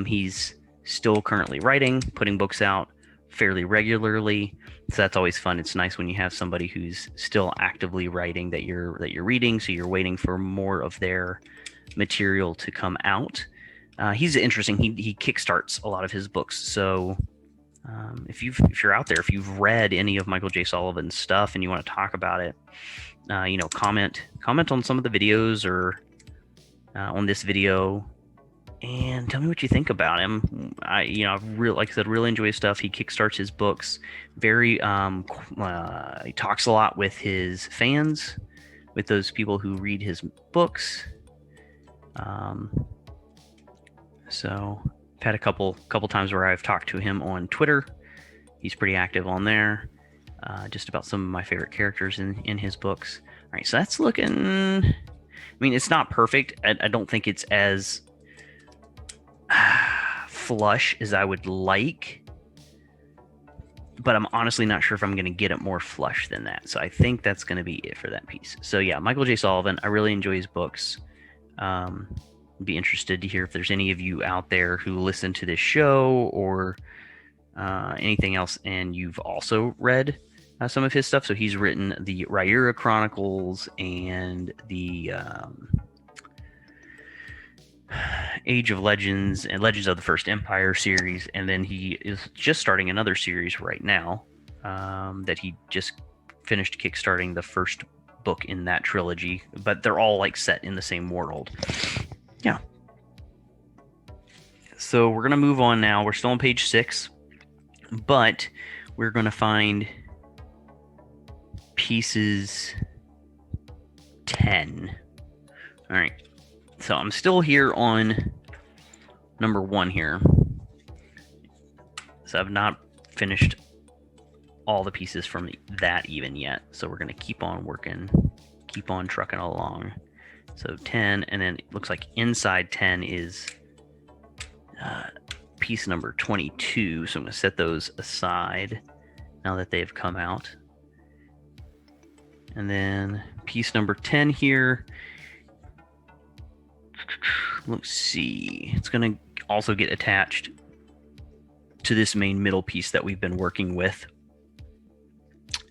He's still currently writing, putting books out fairly regularly. So that's always fun. It's nice when you have somebody who's still actively writing that you're reading. So you're waiting for more of their material to come out. He's interesting. He kickstarts a lot of his books. So if you're out there, if you've read any of Michael J. Sullivan's stuff and you want to talk about it, comment on some of the videos or on this video, and tell me what you think about him. Like I said, really enjoy his stuff. He kickstarts his books. He talks a lot with his fans, with those people who read his books. So I've had a couple times where I've talked to him on Twitter. He's pretty active on there, just about some of my favorite characters in his books. All right, so that's looking. It's not perfect. I don't think it's as flush as I would like, but I'm honestly not sure if I'm going to get it more flush than that. So I think that's going to be it for that piece. So yeah, Michael J. Sullivan, I really enjoy his books. Be interested to hear if there's any of you out there who listen to this show or anything else, and you've also read some of his stuff. So he's written the Rhaenyra Chronicles and the Age of Legends and Legends of the First Empire series, and then he is just starting another series right now that he just finished kickstarting the first book in that trilogy, but they're all like set in the same world. Yeah. So we're gonna move on now. We're still on page 6, but we're gonna find pieces 10. All right. So I'm still here on number 1 here. So I've not finished all the pieces from that even yet. So we're going to keep on working, keep on trucking along. So 10, and then it looks like inside 10 is piece number 22. So I'm going to set those aside now that they've come out. And then piece number 10 here. Let's see. It's going to also get attached to this main middle piece that we've been working with.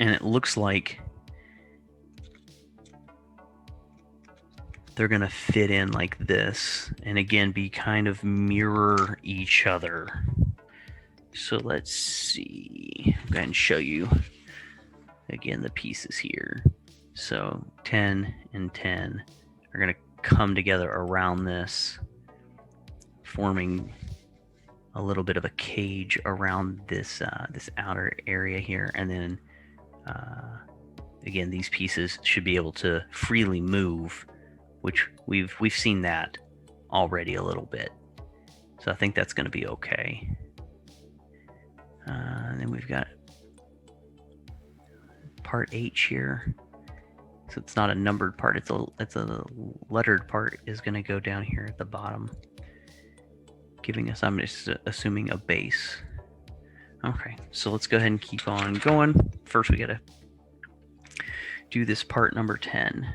And it looks like they're going to fit in like this. And again, be kind of mirror each other. So let's see. I'll go ahead and show you again the pieces here. So 10 and 10 are going to come together around this, forming a little bit of a cage around this this outer area here. And then again, these pieces should be able to freely move, which we've seen that already a little bit. So I think that's going to be okay. And then we've got part H here. So it's not a numbered part, it's a lettered part is going to go down here at the bottom, giving us, I'm just assuming, a base. Okay, so let's go ahead and keep on going. First, we got to do this part number 10.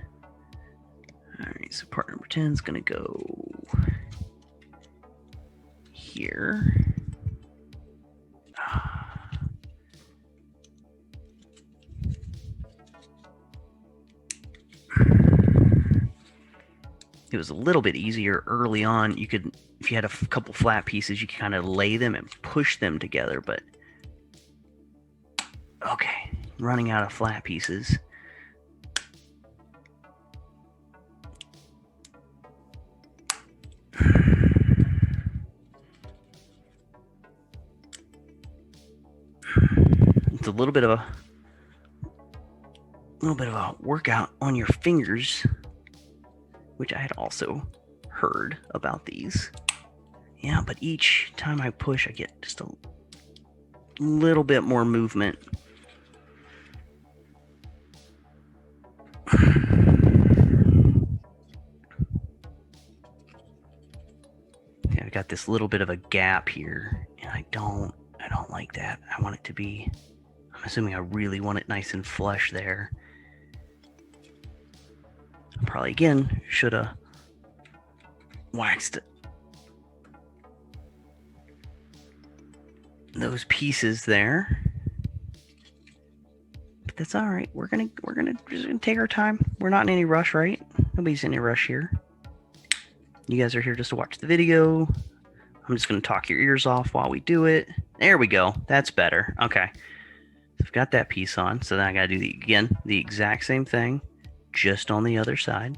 All right, so part number 10 is going to go here. It was a little bit easier early on. You could, if you had a couple flat pieces, you could kind of lay them and push them together, but okay, running out of flat pieces. It's a little bit of a workout on your fingers, which I had also heard about these. Yeah, but each time I push, I get just a little bit more movement. Yeah, I've got this little bit of a gap here, and I don't like that. I want it to be, I'm assuming I really want it nice and flush there. Probably again should have waxed those pieces there, but that's all right. We're gonna just gonna take our time. We're not in any rush, right? Nobody's in any rush here. You guys are here just to watch the video. I'm just gonna talk your ears off while we do it. There we go. That's better. Okay, so I've got that piece on. So then I gotta do the exact same thing, just on the other side.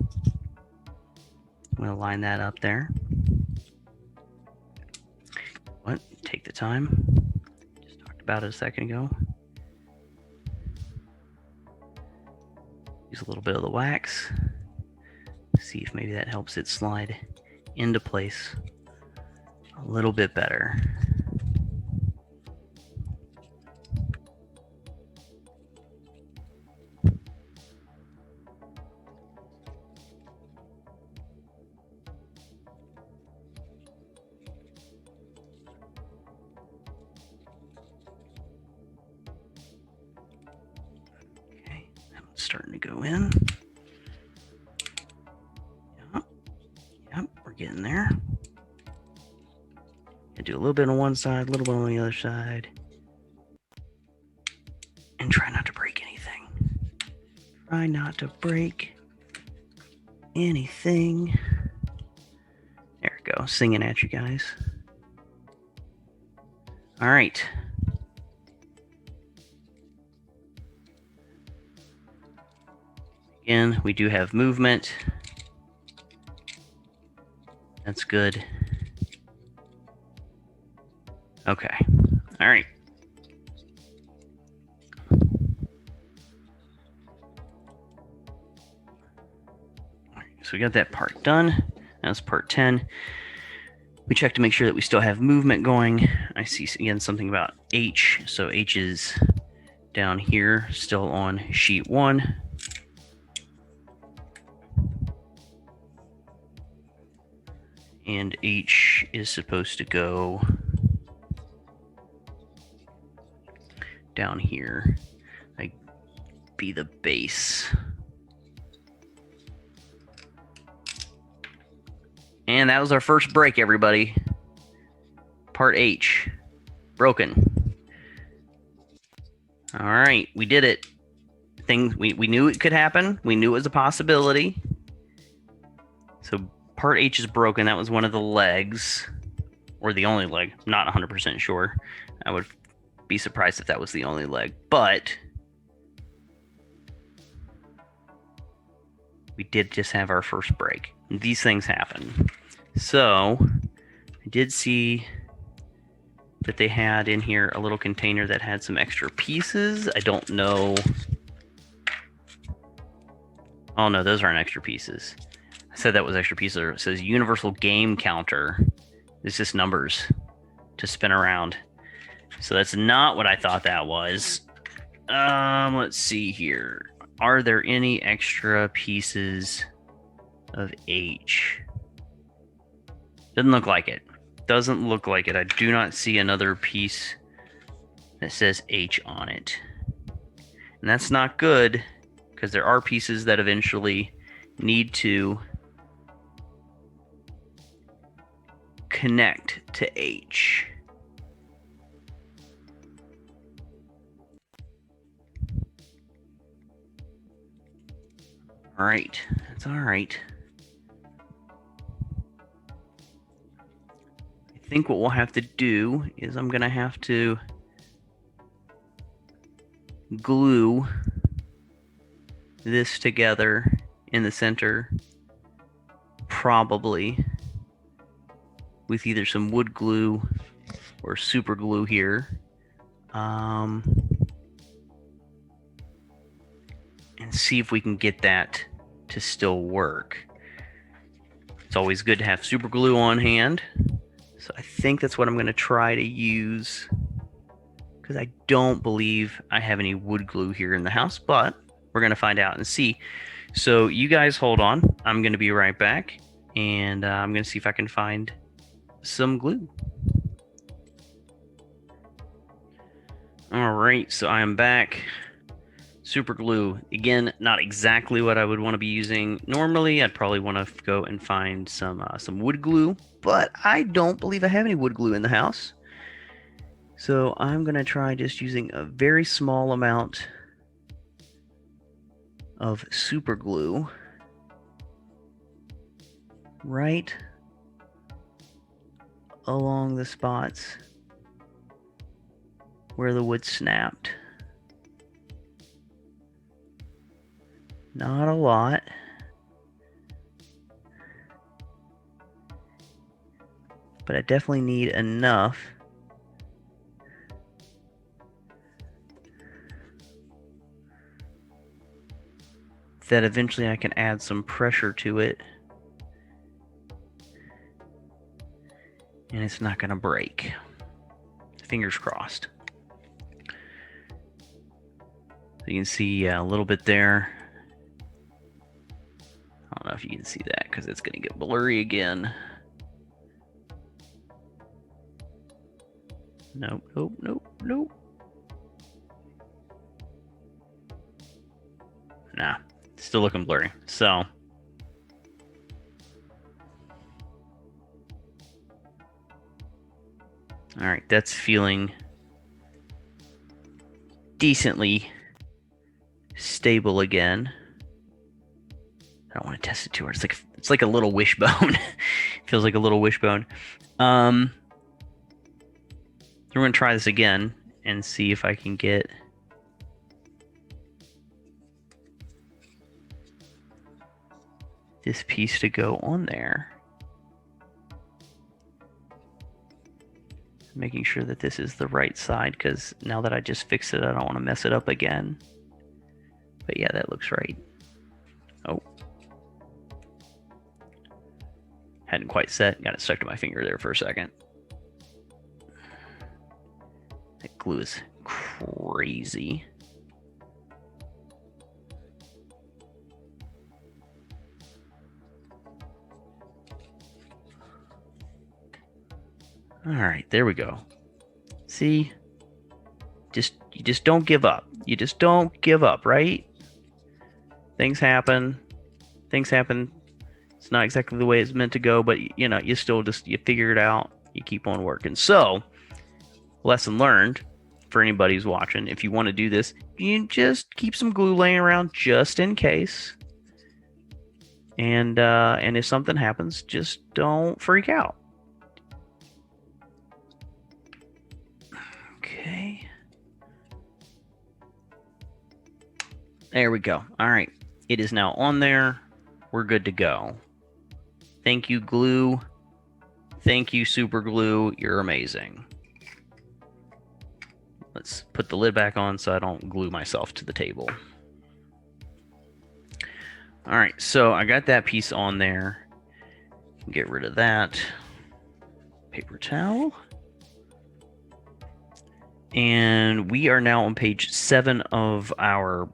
I'm going to line that up there. What? Take the time. Just talked about it a second ago. Use a little bit of the wax. See if maybe that helps it slide into place a little bit better. Starting to go in. Yep, we're getting there. I do a little bit on one side, a little bit on the other side. And try not to break anything. Try not to break anything. There we go, singing at you guys. All right. Again, we do have movement. That's good. Okay. All right. So we got that part done. That's part 10. We check to make sure that we still have movement going. I see, again, something about H. So H is down here, still on sheet 1. And H is supposed to go down here, like be the base. And that was our first break, everybody. Part H, broken. All right, we did it. We knew it could happen. We knew it was a possibility. So part H is broken. That was one of the legs, or the only leg. I'm not 100% sure. I would be surprised if that was the only leg, but we did just have our first break. These things happen. So I did see that they had in here a little container that had some extra pieces. I don't know. Oh no, those aren't extra pieces. I said that was extra pieces. It says universal game counter. It's just numbers to spin around. So that's not what I thought that was. Let's see here. Are there any extra pieces of H? Doesn't look like it. Doesn't look like it. I do not see another piece that says H on it. And that's not good, because there are pieces that eventually need to connect to H. All right, that's all right. I think what we'll have to do is I'm gonna have to glue this together in the center, probably with either some wood glue or super glue here. And see if we can get that to still work. It's always good to have super glue on hand. So I think that's what I'm going to try to use, because I don't believe I have any wood glue here in the house, but we're going to find out and see. So you guys hold on. I'm going to be right back, and I'm going to see if I can find some glue. All right, so I'm back. Super glue, again, not exactly what I would want to be using normally. I'd probably want to go and find some wood glue, but I don't believe I have any wood glue in the house. So I'm going to try just using a very small amount of super glue right along the spots where the wood snapped. Not a lot. But I definitely need enough that eventually I can add some pressure to it and it's not going to break. Fingers crossed. So you can see a little bit there. I don't know if you can see that because it's going to get blurry again. Nope, nope, nope, nope. Nah, still looking blurry. So, all right, that's feeling decently stable again. I don't want to test it too hard. It's like a little wishbone. Feels like a little wishbone. We're gonna try this again and see if I can get this piece to go on there. Making sure that this is the right side, because now that I just fixed it, I don't want to mess it up again. But yeah, that looks right. Oh. Hadn't quite set. Got it stuck to my finger there for a second. That glue is crazy. All right, there we go. See? You just don't give up. You just don't give up, right? Things happen. Things happen. It's not exactly the way it's meant to go, but you know, you still you figure it out. You keep on working. So, lesson learned for anybody who's watching. If you want to do this, you just keep some glue laying around just in case. And if something happens, just don't freak out. Okay. There we go. All right. It is now on there. We're good to go. Thank you, glue. Thank you, super glue. You're amazing. Let's put the lid back on so I don't glue myself to the table. All right, so I got that piece on there. Get rid of that. Paper towel. And we are now on page 7 of our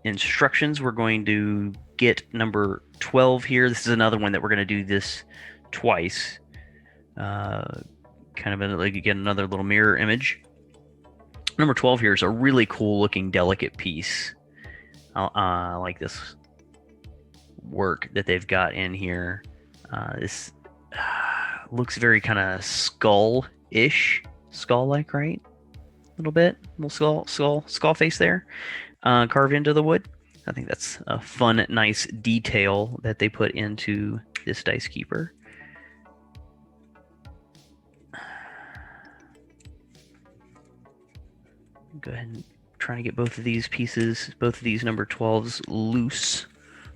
instructions. We're going to get number 12 here. This is another one that we're going to do this twice. Kind of like, again, another little mirror image. Number 12 here is a really cool looking delicate piece. I like this work that they've got in here. This looks very kind of skull-ish. Skull-like, right? A little bit. Little skull face there. Carved into the wood. I think that's a fun, nice detail that they put into this dice keeper. Go ahead and try to get both of these pieces, both of these number 12s loose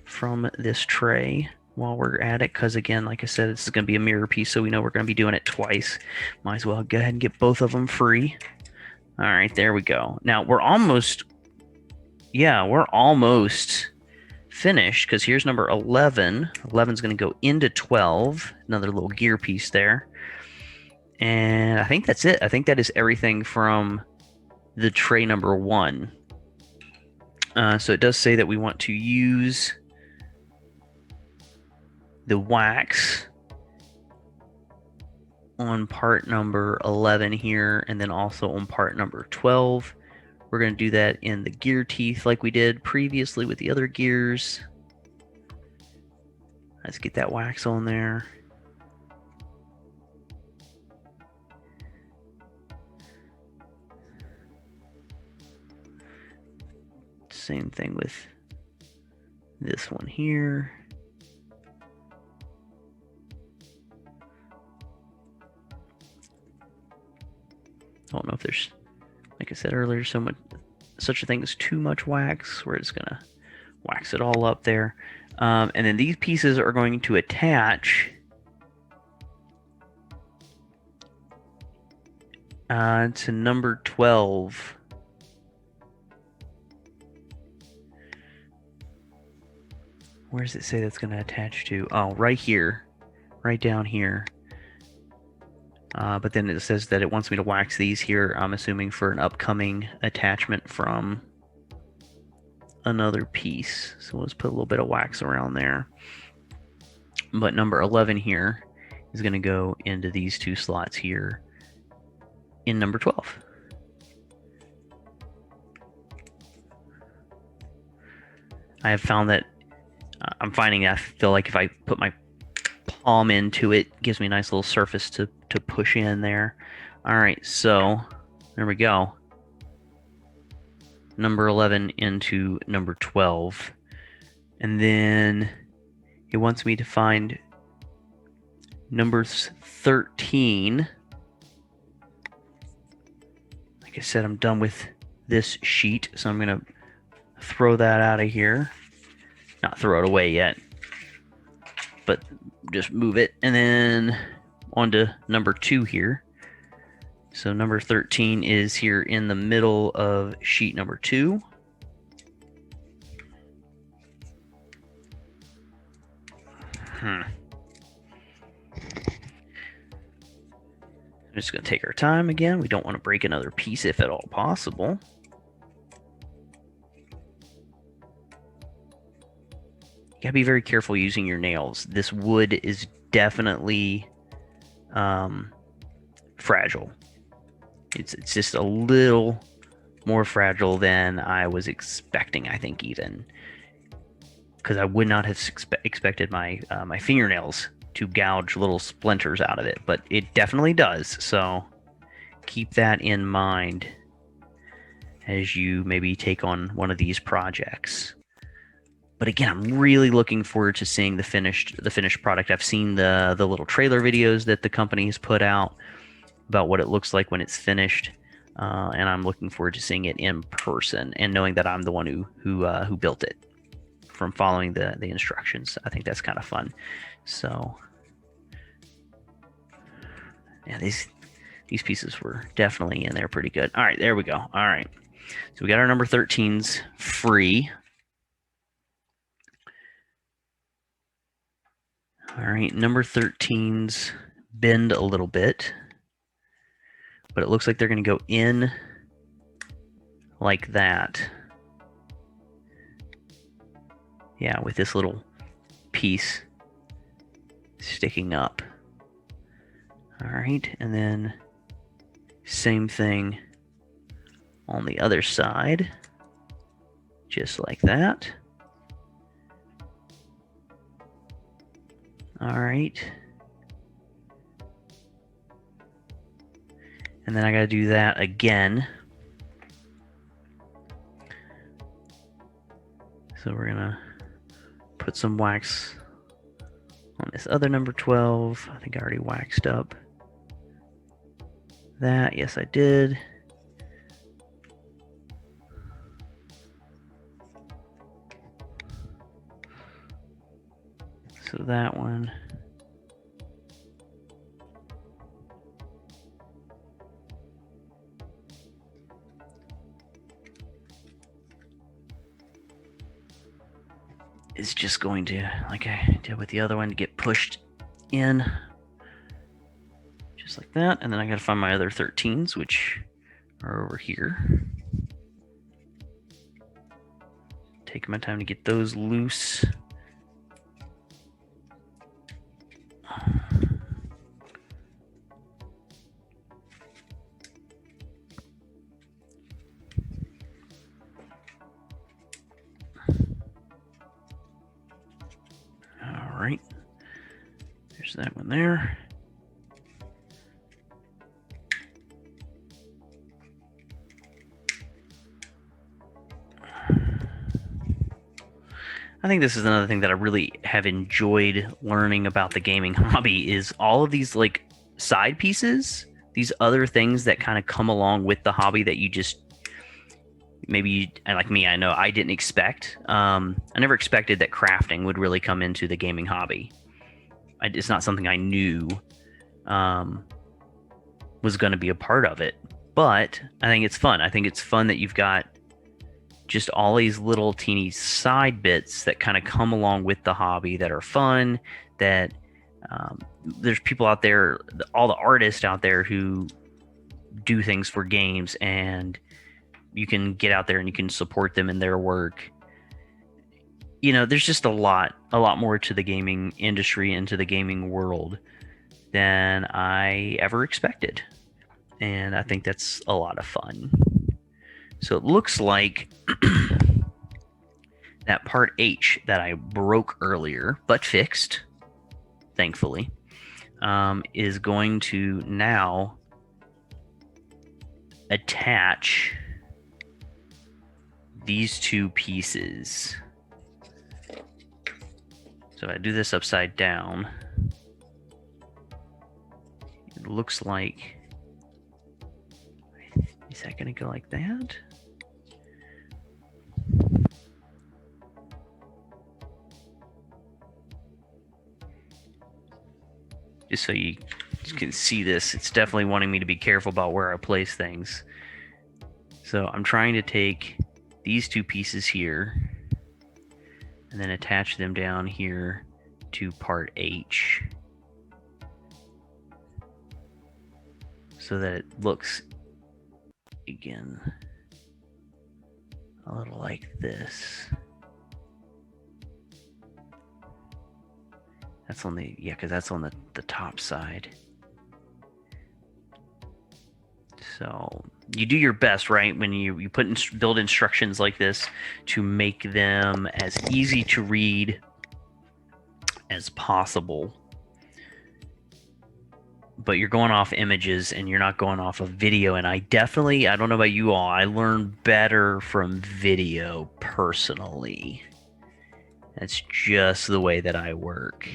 from this tray while we're at it, because again, like I said, this is going to be a mirror piece, so we know we're going to be doing it twice. Might as well go ahead and get both of them free. All right, there we go. Now we're almost finished, because here's number 11. 11 is going to go into 12. Another little gear piece there. And I think that's it. I think that is everything from the tray number 1. So it does say that we want to use the wax on part number 11 here, and then also on part number 12. We're going to do that in the gear teeth like we did previously with the other gears. Let's get that wax on there. Same thing with this one here. I don't know if there's, like I said earlier, such a thing as too much wax. We're just gonna wax it all up there, and then these pieces are going to attach to number 12. Where does it say that's going to attach to? Oh, right here, right down here. But then it says that it wants me to wax these here, I'm assuming for an upcoming attachment from another piece. So let's put a little bit of wax around there. But number 11 here is going to go into these 2 slots here in number 12. I have found that I'm finding I feel like if I put my palm into it, it gives me a nice little surface to push in there. All right, so there we go. Number 11 into number 12. And then it wants me to find number 13. Like I said, I'm done with this sheet, so I'm going to throw that out of here. Not throw it away yet, but just move it. And then on to number 2 here. So number 13 is here in the middle of sheet number 2. I'm just going to take our time again. We don't want to break another piece if at all possible. You got to be very careful using your nails. This wood is definitely fragile. It's just a little more fragile than I was expecting, I think, even. Because I would not have expected my my fingernails to gouge little splinters out of it, but it definitely does. So keep that in mind as you maybe take on one of these projects. But again, I'm really looking forward to seeing the finished product. I've seen the little trailer videos that the company has put out about what it looks like when it's finished, and I'm looking forward to seeing it in person and knowing that I'm the one who built it from following the instructions. I think that's kind of fun. So yeah, these pieces were definitely in there pretty good. All right, there we go. All right, so we got our number 13s free. All right, number 13s bend a little bit, but it looks like they're going to go in like that. Yeah, with this little piece sticking up. All right, and then same thing on the other side, just like that. All right. And then I got to do that again. So we're going to put some wax on this other number 12. I think I already waxed up that. Yes, I did. So that one. Is just going to, like I did with the other one, to get pushed in just like that. And then I got to find my other 13s, which are over here. Take my time to get those loose. All right, there's that one there. I think this is another thing that I really have enjoyed learning about the gaming hobby is all of these like side pieces, these other things that kind of come along with the hobby that you just maybe, like me, I know I didn't expect. I never expected that crafting would really come into the gaming hobby. It's not something I knew was going to be a part of it, but I think it's fun. I think it's fun that you've got just all these little teeny side bits that kind of come along with the hobby that are fun, that there's people out there, all the artists out there who do things for games, and you can get out there and you can support them in their work. You know, there's just a lot more to the gaming industry and to the gaming world than I ever expected. And I think that's a lot of fun. So it looks like that part H that I broke earlier, but fixed, thankfully, is going to now attach these two pieces. So if I do this upside down, it looks like, is that going to go like that? Just so you can see this, it's definitely wanting me to be careful about where I place things. So I'm trying to take these two pieces here and then attach them down here to part H so that it looks, again, a little like this. That's on the, yeah, because that's on the top side. So you do your best, right, when you build instructions like this to make them as easy to read as possible. But you're going off images and you're not going off of video. And I don't know about you all, I learn better from video personally. That's just the way that I work.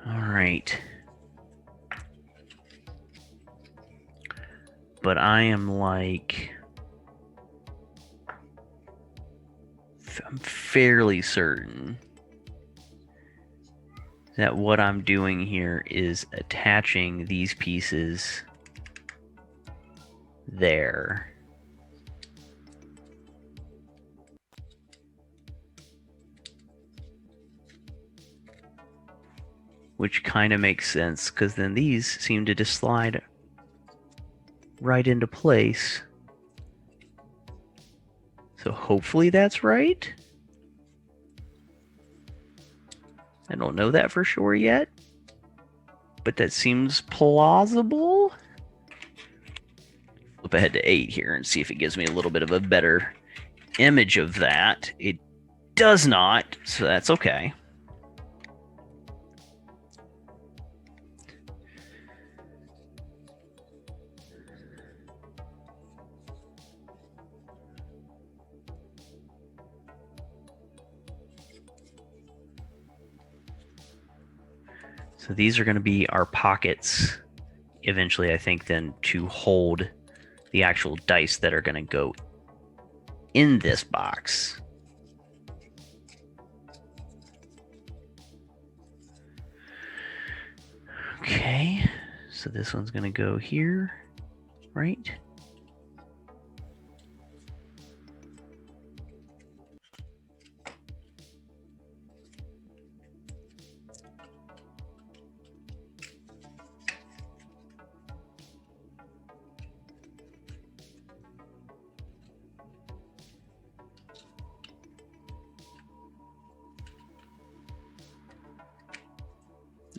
All right. But I am like, I'm fairly certain that what I'm doing here is attaching these pieces there. Which kind of makes sense, because then these seem to just slide right into place. So hopefully that's right. I don't know that for sure yet, but that seems plausible. Flip ahead to 8 here and see if it gives me a little bit of a better image of that. It does not, so that's okay. So these are going to be our pockets eventually, I think, then to hold the actual dice that are going to go in this box. Okay, so this one's going to go here, right?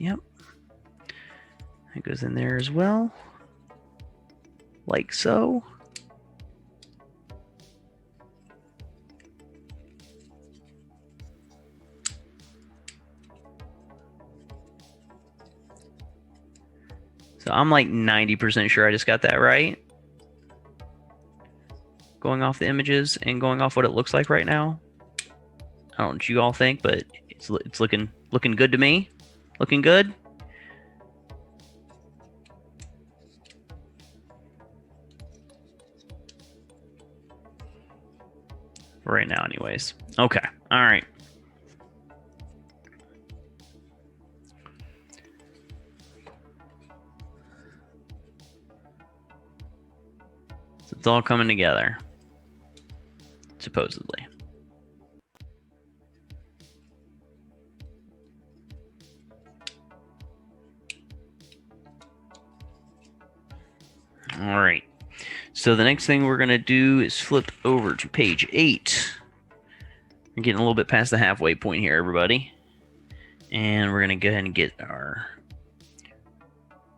Yep. That goes in there as well. Like so. So I'm like 90% sure I just got that right. Going off the images and going off what it looks like right now. I don't know what you all think, but it's looking good to me. Looking good. Right now, anyways. Okay. All right. So it's all coming together. Supposedly. All right. So the next thing we're going to do is flip over to page 8. We're getting a little bit past the halfway point here, everybody. And we're going to go ahead and get our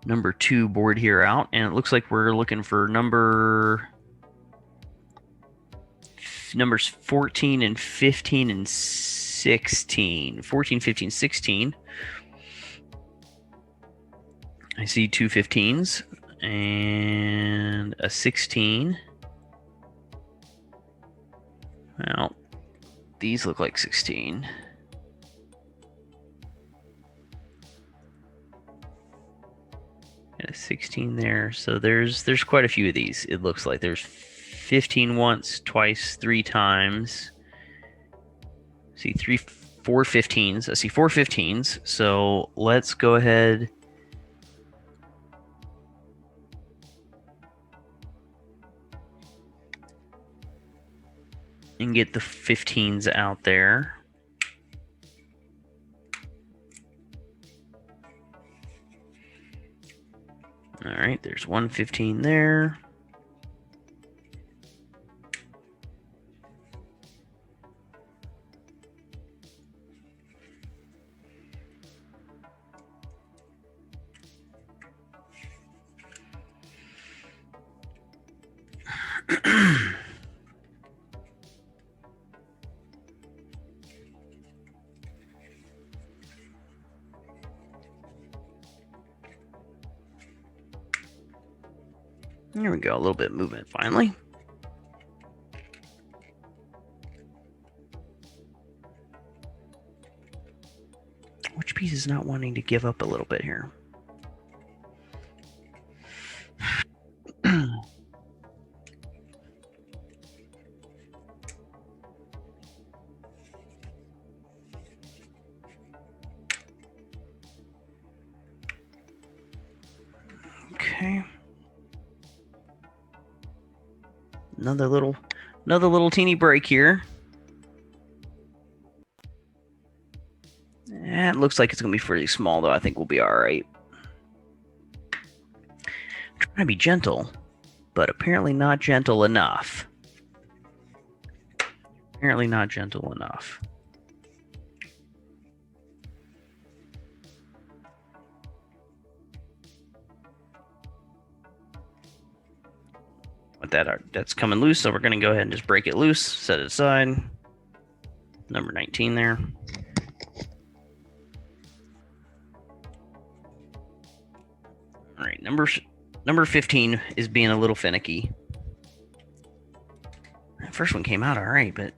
number 2 board here out. And it looks like we're looking for numbers 14 and 15 and 16. 14, 15, 16. I see 2 15s and a 16. Well, these look like 16. And a 16 there. So there's quite a few of these. It looks like there's 15 once, twice, 3 times. See 4 15s. I see 4 15s. So let's go ahead and get the 15s out there. All right, there's 1 15 there. There we go, a little bit of movement finally. Which piece is not wanting to give up a little bit here? Okay. Another little teeny break here. It looks like it's going to be pretty small, though. I think we'll be all right. I'm trying to be gentle, but apparently not gentle enough. Apparently not gentle enough. With that's coming loose, so we're going to go ahead and just break it loose, set it aside. Number 19 there. All right, number 15 is being a little finicky. That first one came out all right, but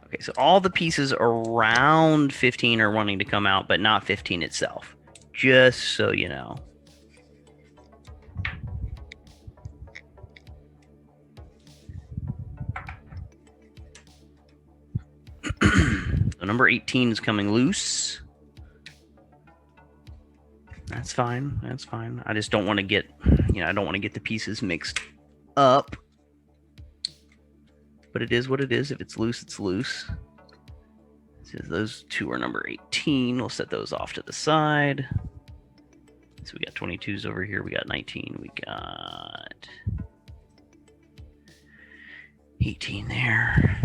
okay, so all the pieces around 15 are wanting to come out, but not 15 itself. Just so you know. So number 18 is coming loose. That's fine. That's fine. I just don't want to get, I don't want to get the pieces mixed up. But it is what it is. If it's loose, it's loose. So those two are number 18. We'll set those off to the side. So we got 22s over here. We got 19. We got 18 there.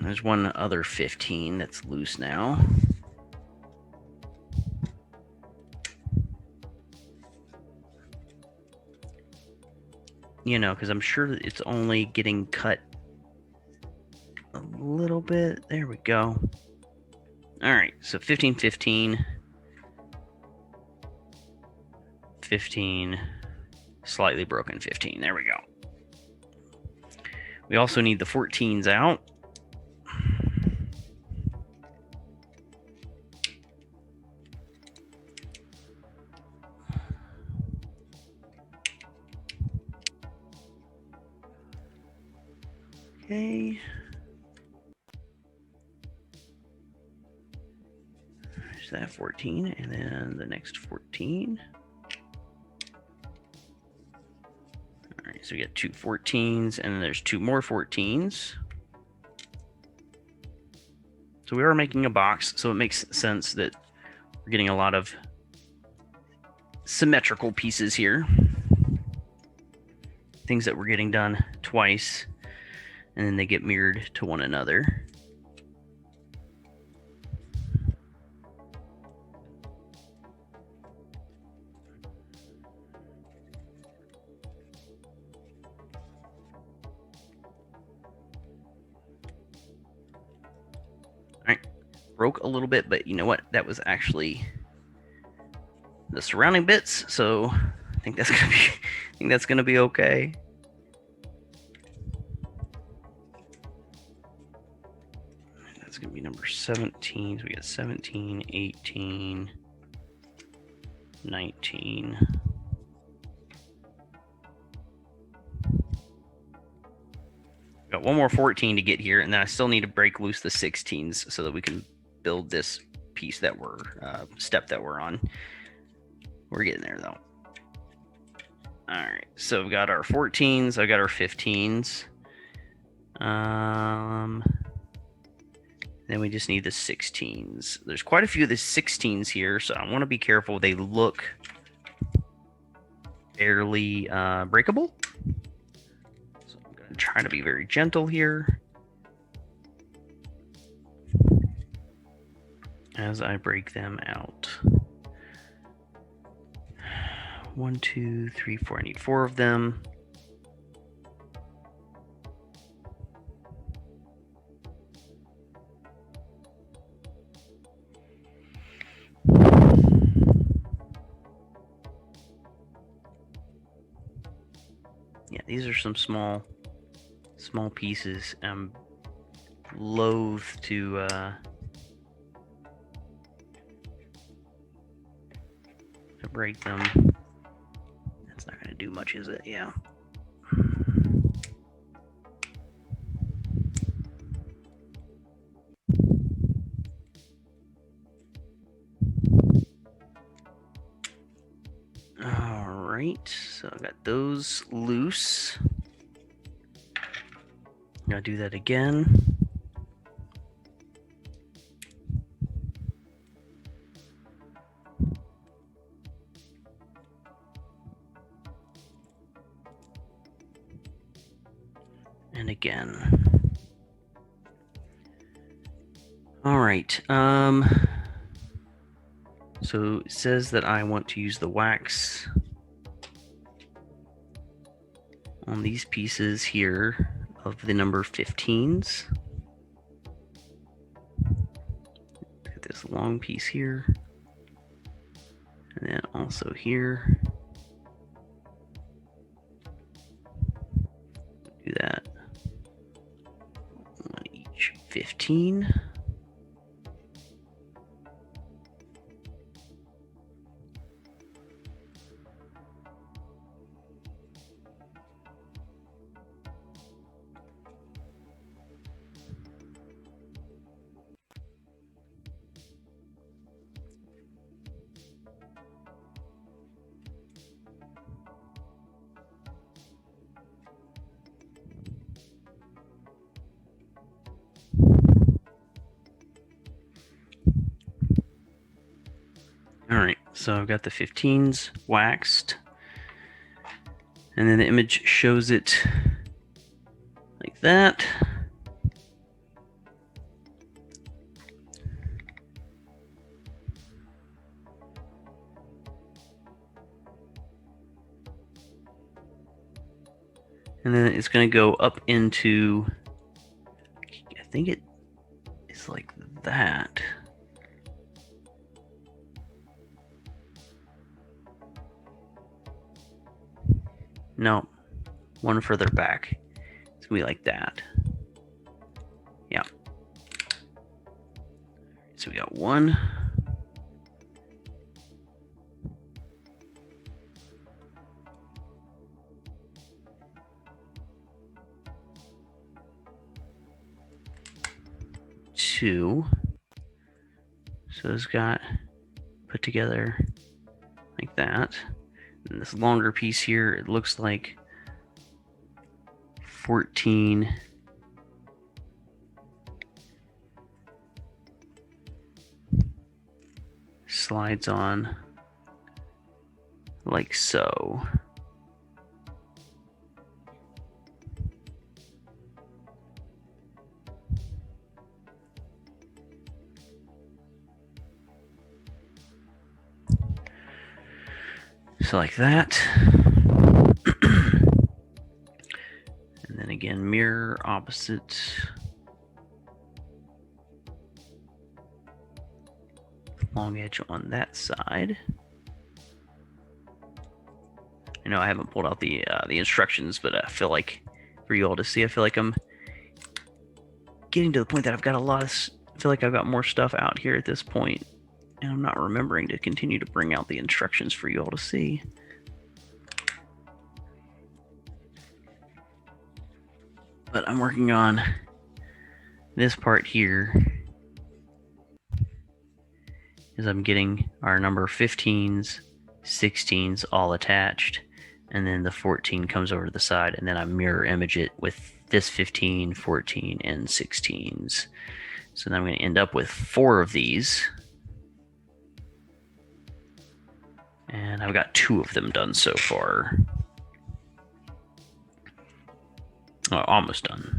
There's one other 15 that's loose now. Because I'm sure that it's only getting cut a little bit. There we go. All right, so 15, 15. 15. Slightly broken 15. There we go. We also need the 14s out. Okay. There's that 14, and then the next 14. All right, so we got two 14s, and then there's two more 14s. So we are making a box, so it makes sense that we're getting a lot of symmetrical pieces here. Things that we're getting done twice, and then they get mirrored to one another. Alright, broke a little bit, but you know what? That was actually the surrounding bits, so I think that's gonna be okay. That's gonna be number 17. So we got 17, 18, 19. Got one more 14 to get here, and then I still need to break loose the 16s so that we can build this piece that we're step that we're on. We're getting there though. All right, so we've got our 14s. I got our 15s. Then we just need the 16s. There's quite a few of the 16s here, so I want to be careful. They look fairly breakable. So I'm going to try to be very gentle here as I break them out. 1, 2, 3, 4. I need 4 of them. Yeah, these are some small pieces. I'm loath to break them. That's not going to do much, is it? Yeah. All right, so I got those loose. I'm gonna do that again. And again. All right. So it says that I want to use the wax on these pieces here of the number 15s. Got this long piece here. And then also here. Do that on each 15. All right, so I've got the 15s waxed, and then the image shows it like that. And then it's going to go up into, I think it is like that. No, one further back. It's gonna be like that. Yeah. So we got 1. 2. So it's got put together like that. And this longer piece here, it looks like 14 slides on like so. So like that. And then again, mirror opposite. Long edge on that side. I know I haven't pulled out the instructions, but I feel like for you all to see, I feel like I'm getting to the point that I've got I feel like I've got more stuff out here at this point, and I'm not remembering to continue to bring out the instructions for you all to see. But I'm working on this part here, is I'm getting our number 15s, 16s all attached, and then the 14 comes over to the side, and then I mirror image it with this 15, 14, and 16s. So then I'm going to end up with 4 of these. And I've got 2 of them done so far. Oh, almost done.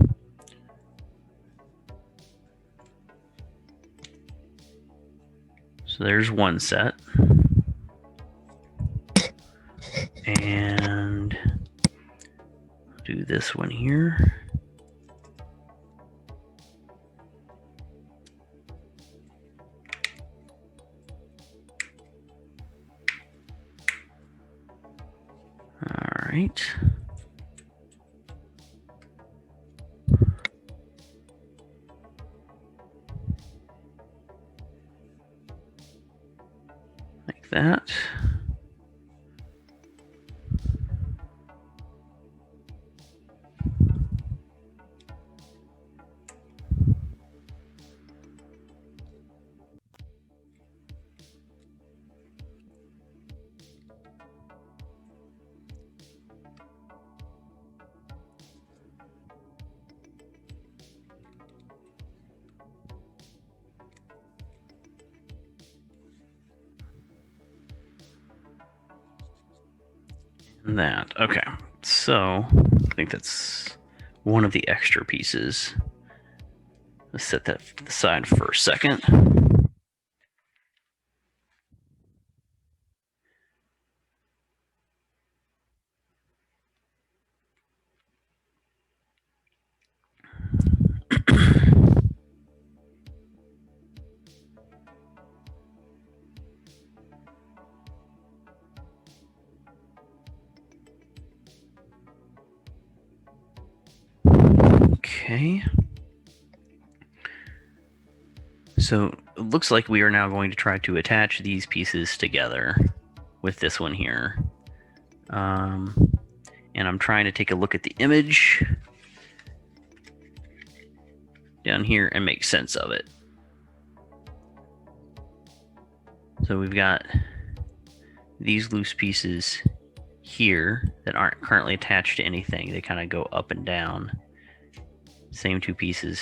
So there's one set. And I'll do this one here. All right. Like that. That. Okay. So I think that's one of the extra pieces. Let's set that aside for a second. Okay. So it looks like we are now going to try to attach these pieces together with this one here. And I'm trying to take a look at the image down here and make sense of it. So we've got these loose pieces here that aren't currently attached to anything. They kind of go up and down. Same 2 pieces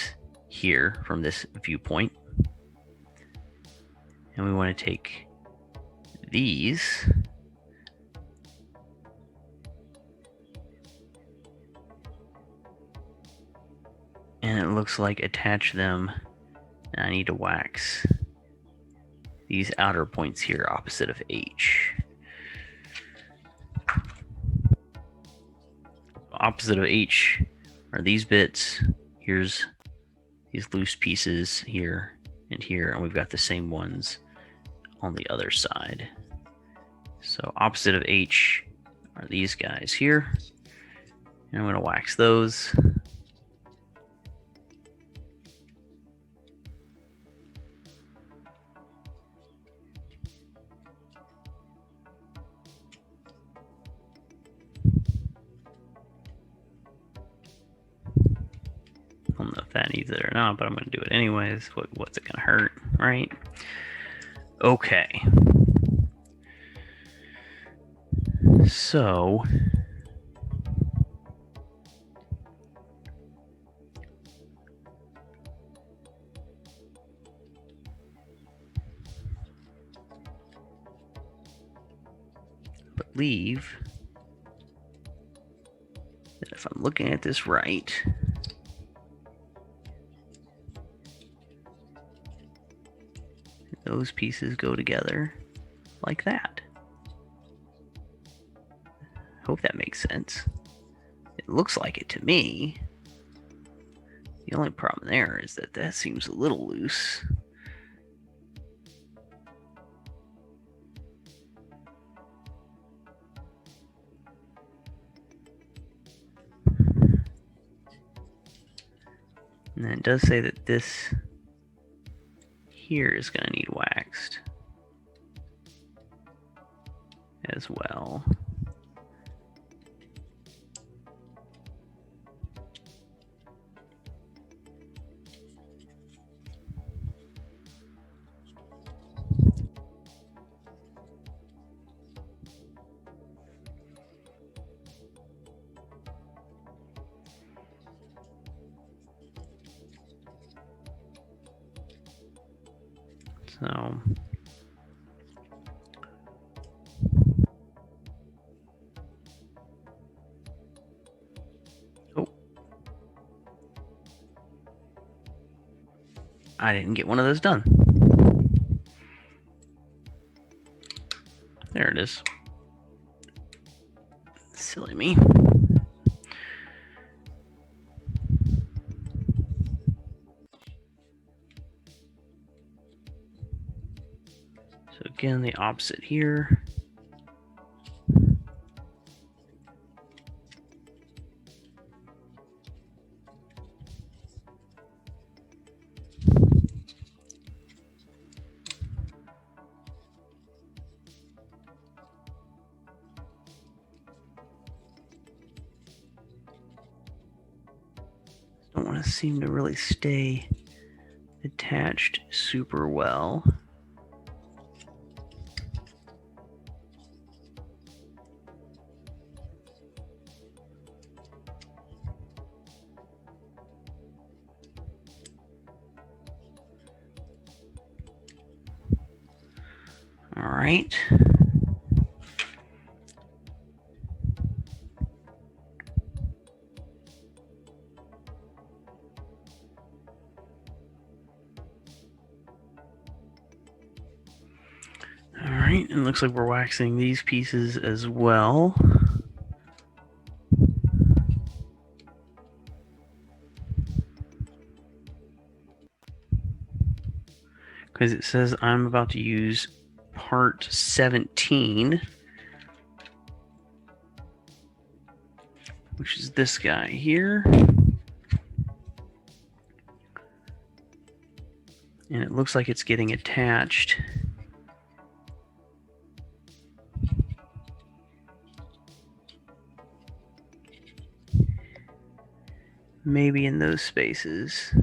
here from this viewpoint. And we want to take these and it looks like attach them. And I need to wax these outer points here opposite of H. Opposite of H are these bits. Here's these loose pieces here and here, and we've got the same ones on the other side. So opposite of H are these guys here, and I'm going to wax those. I don't know if that needs it or not, but I'm going to do it anyways. What's it going to hurt, right? Okay. So believe that if I'm looking at this right, those pieces go together like that. Hope that makes sense. It looks like it to me. The only problem there is that that seems a little loose. And then it does say that this here is going to need waxed as well. So I didn't get one of those done. There it is. Silly me. So again, the opposite here. Don't want to seem to really stay attached super well. All right. All right, and it looks like we're waxing these pieces as well. Because it says I'm about to use part 17, which is this guy here. And it looks like it's getting attached. Maybe in those spaces.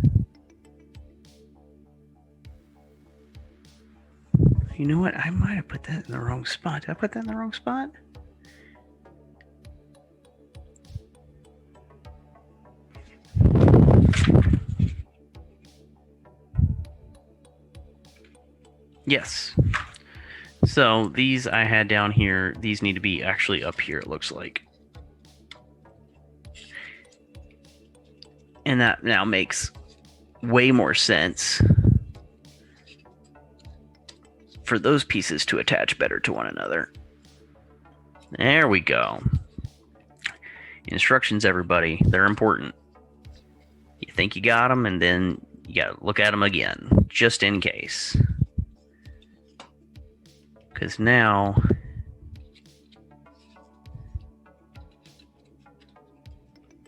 You know what? I might have put that in the wrong spot. Did I put that in the wrong spot? Yes. So these I had down here. These need to be actually up here, it looks like. And that now makes way more sense for those pieces to attach better to one another. There we go. Instructions, everybody. They're important. You think you got them, and then you got to look at them again, just in case. Because now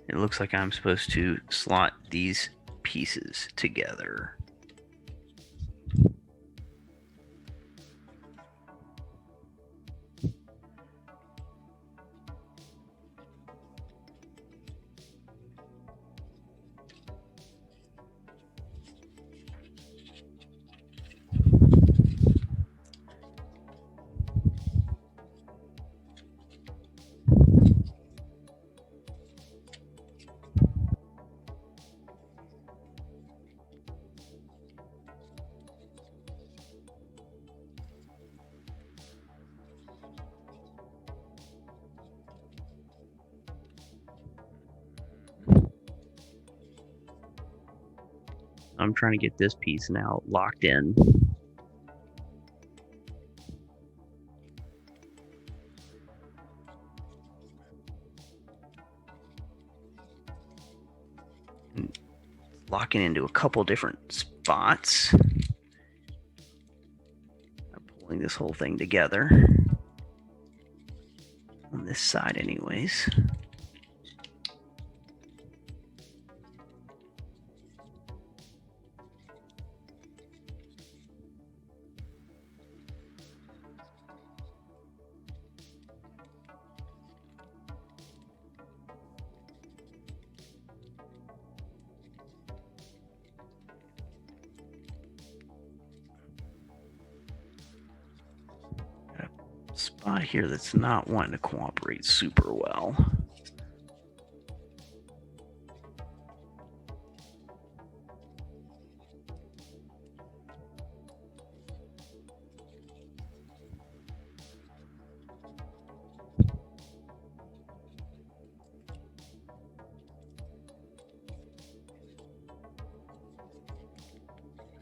it looks like I'm supposed to slot these pieces together. I'm trying to get this piece now locked in. Locking into a couple different spots. I'm pulling this whole thing together. On this side anyways. Spot here that's not wanting to cooperate super well.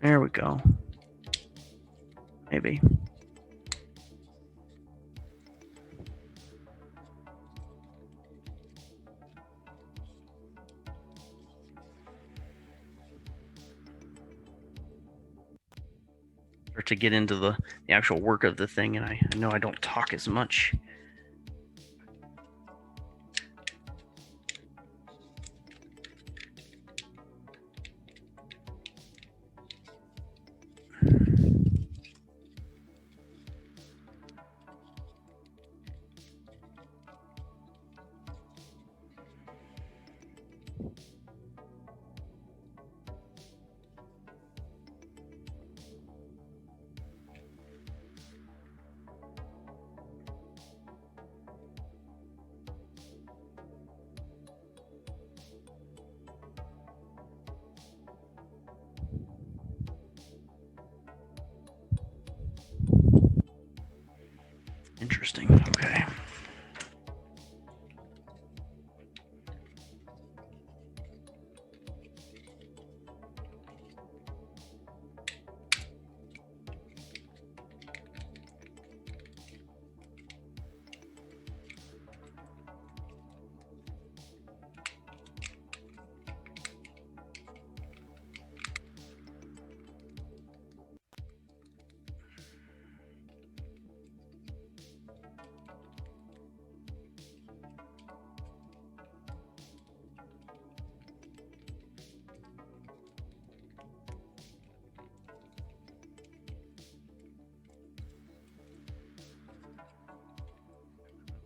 There we go. Maybe. Or to get into the actual work of the thing, and I know I don't talk as much. Interesting. Okay.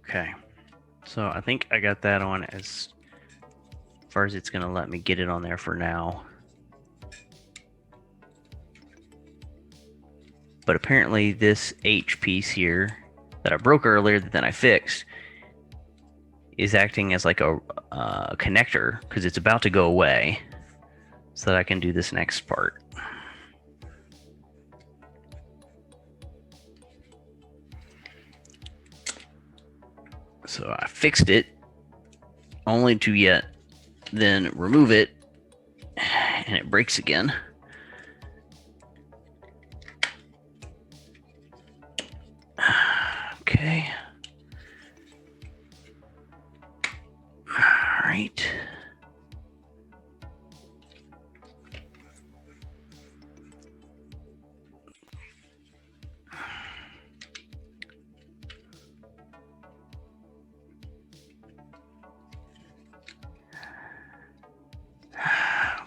Okay, so I think I got that on as far as it's going to let me get it on there for now. But apparently this H piece here that I broke earlier that then I fixed is acting as like a connector because it's about to go away so that I can do this next part. So I fixed it only to yet then remove it and it breaks again. Okay. All right.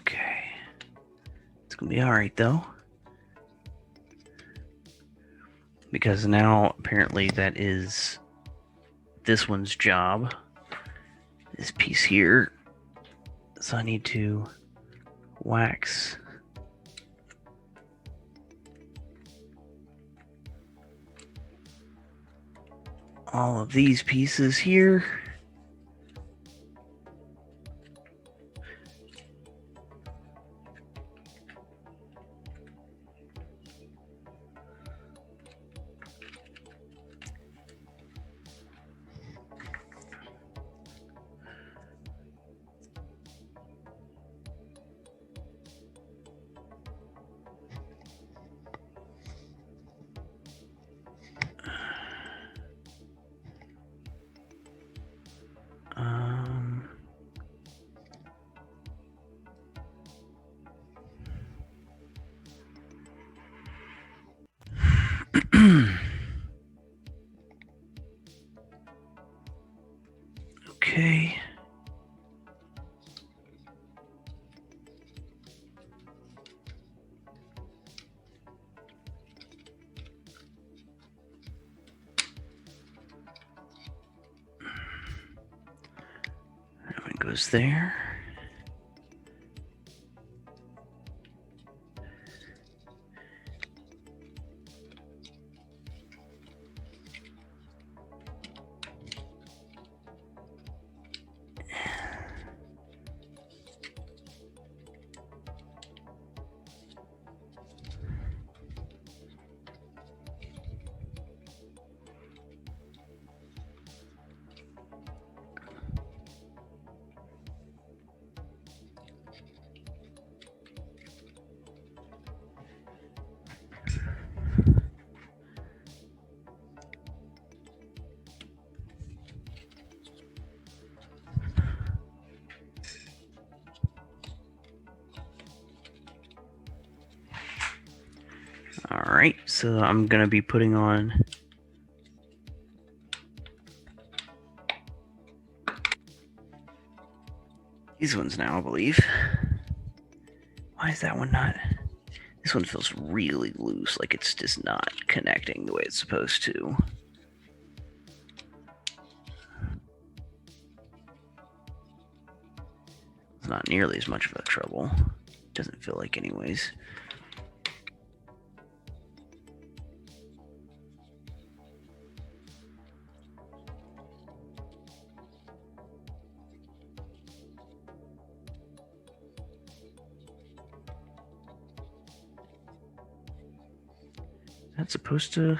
Okay. It's gonna be all right though. Because now apparently that is this one's job. This piece here. So I need to wax all of these pieces here. goes there. Alright, so I'm going to be putting on these ones now, I believe. Why is that one not? This one feels really loose, like it's just not connecting the way it's supposed to. It's not nearly as much of a trouble. Doesn't feel like anyways. That's supposed to...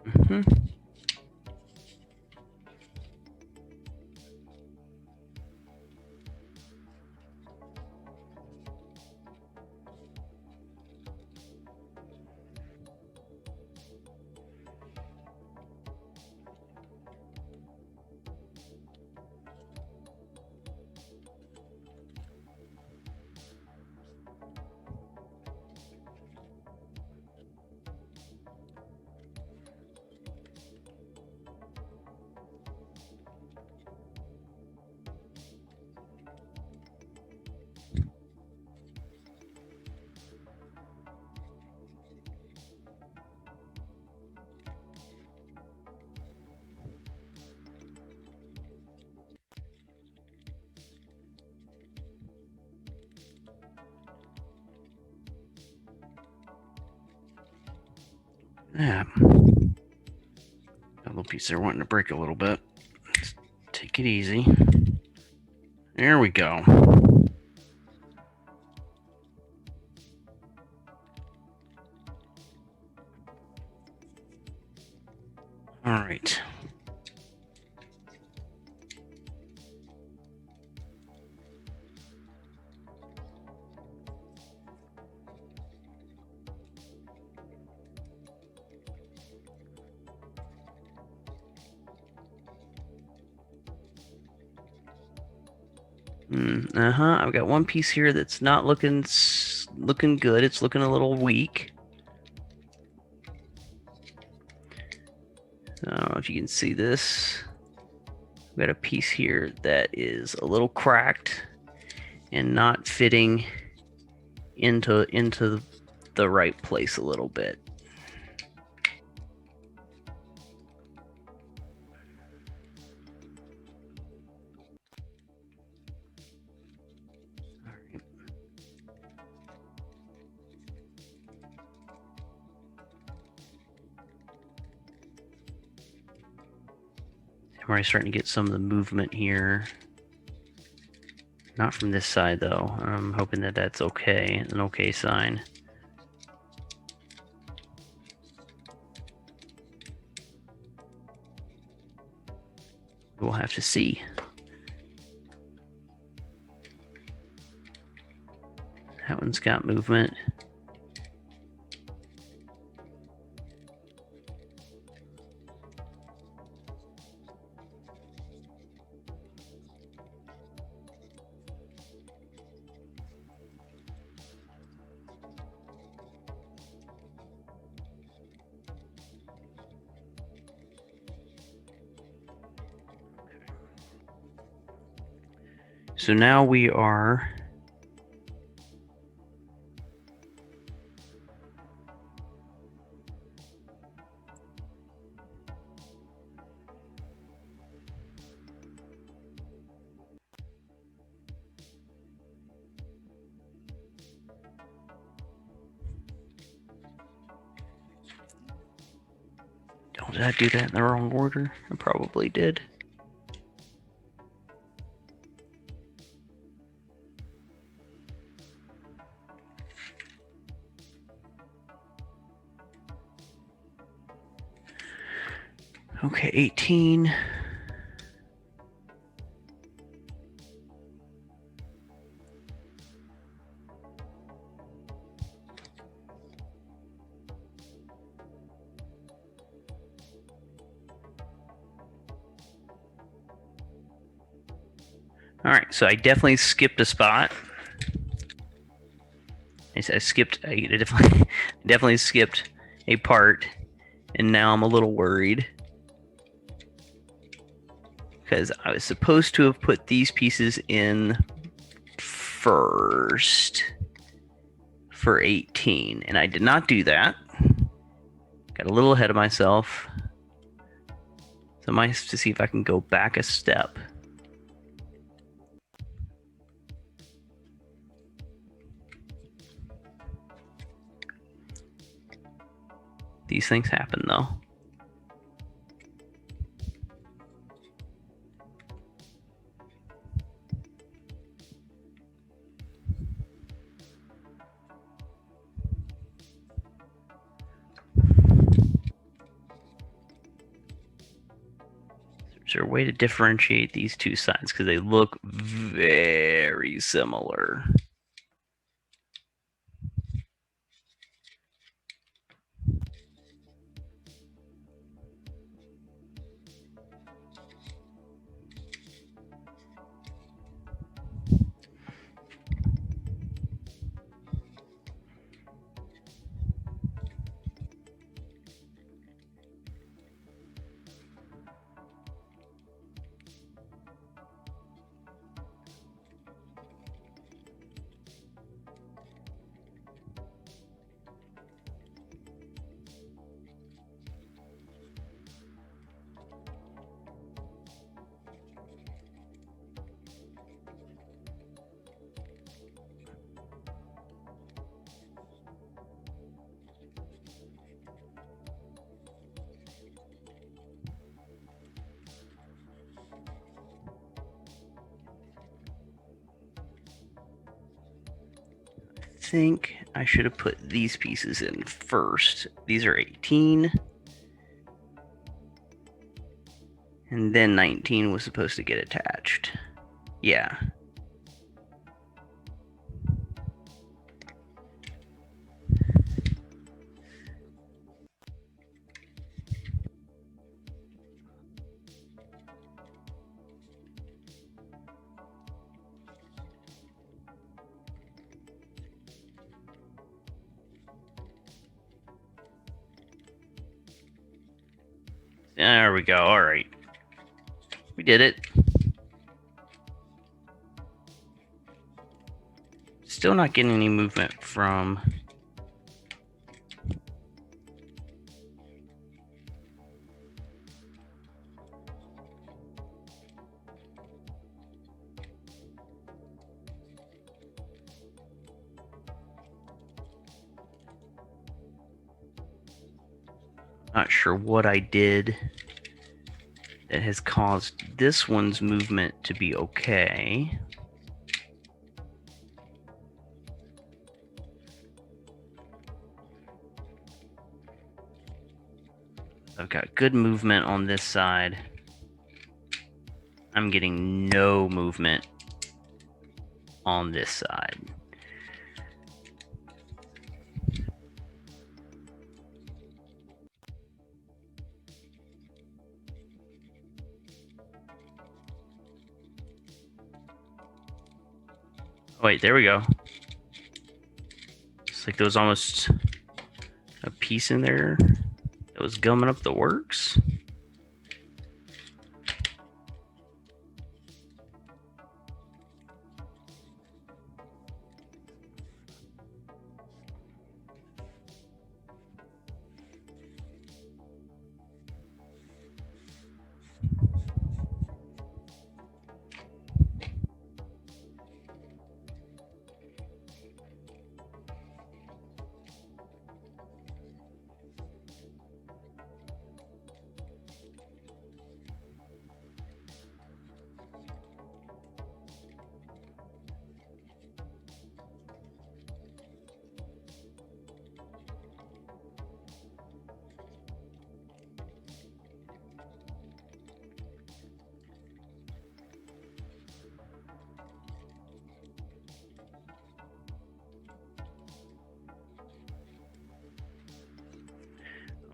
Mm-hmm. Yeah. That little piece there wanting to break a little bit. Let's take it easy. There we go. All right. I've got one piece here that's not looking good. It's looking a little weak. I don't know if you can see this. I've got a piece here that is a little cracked and not fitting into the right place a little bit. I'm already starting to get some of the movement here. Not from this side though. I'm hoping that that's okay, an okay sign. We'll have to see. That one's got movement. So now we are oh, did I do that in the wrong order? I probably did. Okay, 18. All right, so I definitely skipped a spot. I definitely skipped a part, and now I'm a little worried because I was supposed to have put these pieces in first for 18, and I did not do that. Got a little ahead of myself. So I might have to see if I can go back a step. These things happen, though. Is there a way to differentiate these two sides? Because they look very similar. I think I should have put these pieces in first. These are 18. And then 19 was supposed to get attached. Yeah. There we go. All right. We did it. Still not getting any movement from... Not sure what I did that has caused this one's movement to be okay. I've got good movement on this side. I'm getting no movement on this side. Oh, wait, there we go. It's like there was almost a piece in there that was gumming up the works.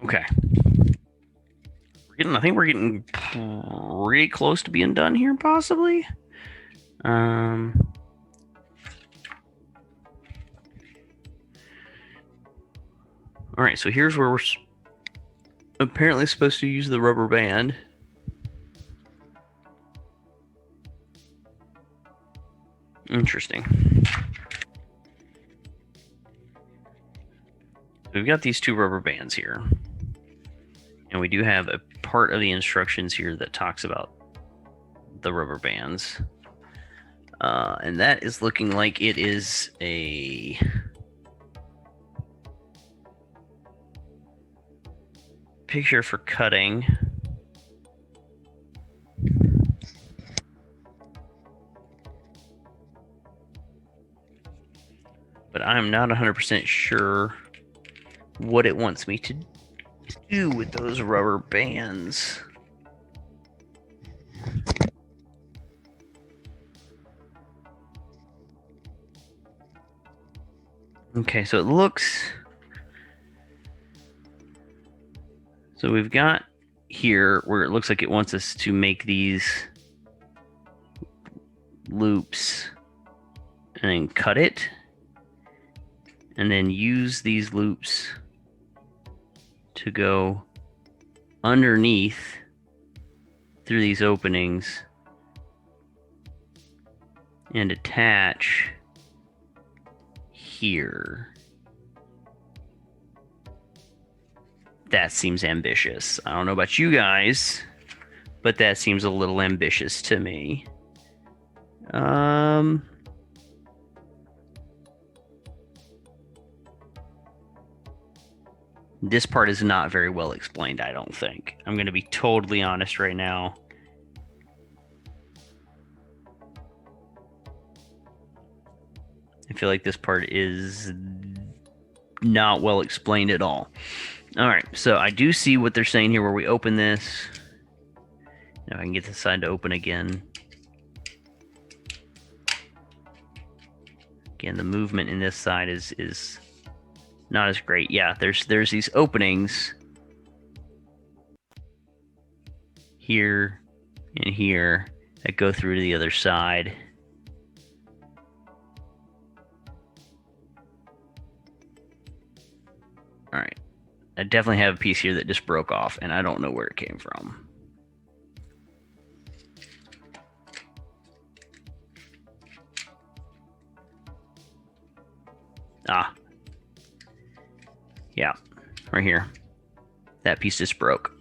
Okay. I think we're getting pretty close to being done here, possibly. All right, so here's where we're apparently supposed to use the rubber band. Interesting. We've got these two rubber bands here. And we do have a part of the instructions here that talks about the rubber bands. And that is looking like it is a picture for cutting. But I'm not 100% sure what it wants me to do with those rubber bands. Okay, so it looks... So we've got here where it looks like it wants us to make these loops and then cut it and then use these loops to go underneath through these openings and attach here. That seems ambitious. I don't know about you guys, but that seems a little ambitious to me. This part is not very well explained, I don't think. I'm going to be totally honest right now. I feel like this part is not well explained at all. All right, so I do see what they're saying here where we open this. Now I can get this side to open again. Again, the movement in this side is not as great. Yeah, there's these openings here and here that go through to the other side. All right. I definitely have a piece here that just broke off, and I don't know where it came from. Ah. Yeah, right here. That piece just broke.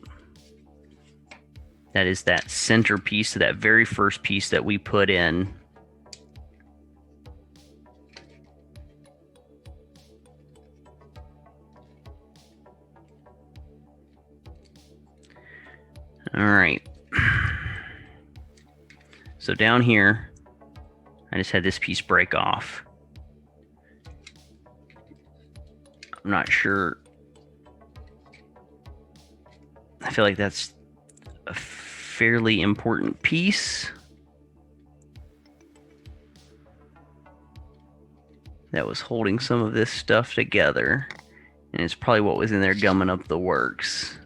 That is that center piece, so that very first piece that we put in. All right. So down here, I just had this piece break off. I'm not sure. I feel like that's a fairly important piece that was holding some of this stuff together. And it's probably what was in there gumming up the works.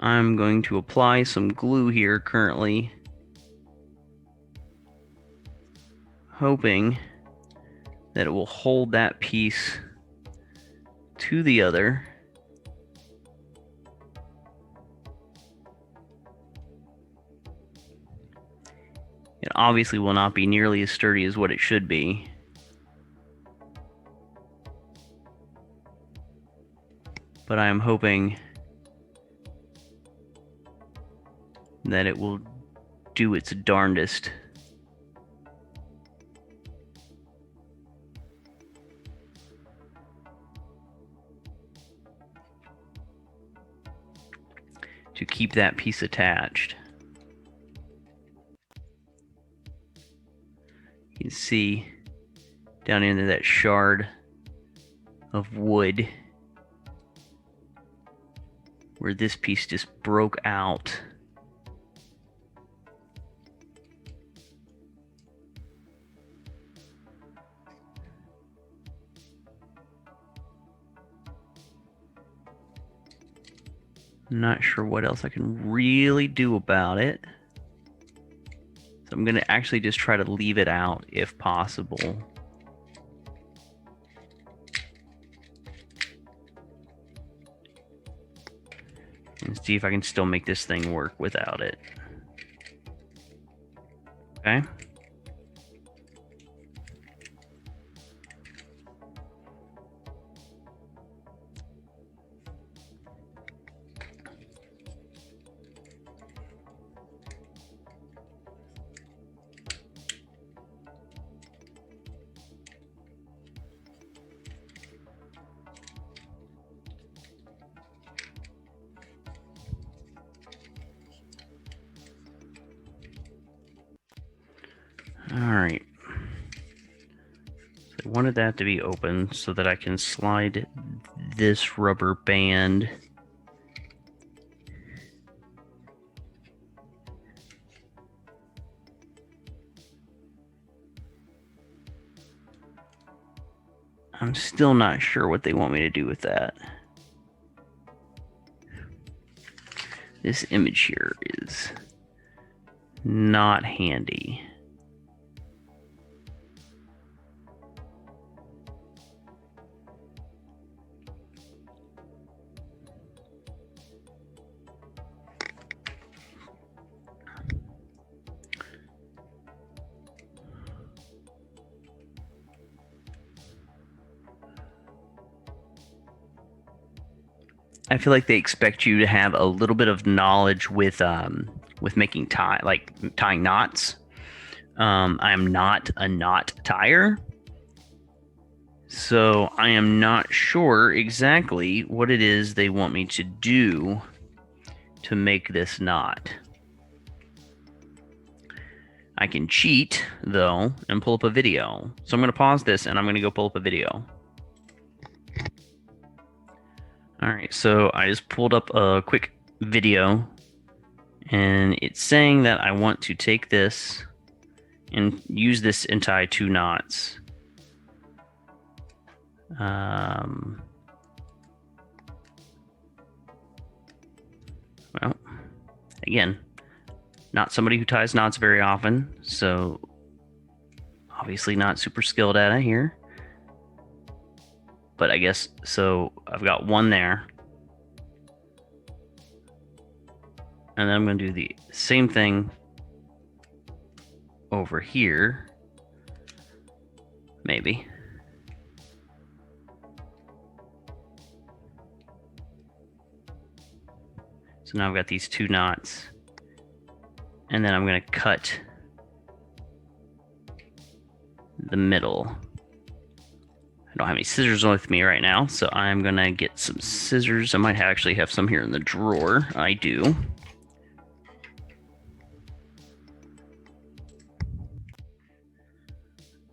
I'm going to apply some glue here currently, hoping that it will hold that piece to the other. It obviously will not be nearly as sturdy as what it should be. But I am hoping that it will do its darndest. To keep that piece attached. You can see down into that shard of wood where this piece just broke out. I'm not sure what else I can really do about it. So I'm going to actually just try to leave it out if possible. And see if I can still make this thing work without it. Okay. Alright. So I wanted that to be open so that I can slide this rubber band I'm still not sure what they want me to do with that. This image here is not handy. I feel like they expect you to have a little bit of knowledge with making tying knots. I am not a knot tire, so I am not sure exactly what it is they want me to do to make this knot. I can cheat though and pull up a video. So I'm going to pause this and I'm going to go pull up a video. Alright, so I just pulled up a quick video, and it's saying that I want to take this and use this and tie 2 knots. Well, again, not somebody who ties knots very often, so obviously not super skilled at it here. But I guess, so I've got one there. And then I'm going to do the same thing over here. Maybe. So now I've got these 2 knots. And then I'm going to cut the middle. I don't have any scissors with me right now, so I'm gonna get some scissors. I might actually have some here in the drawer. I do.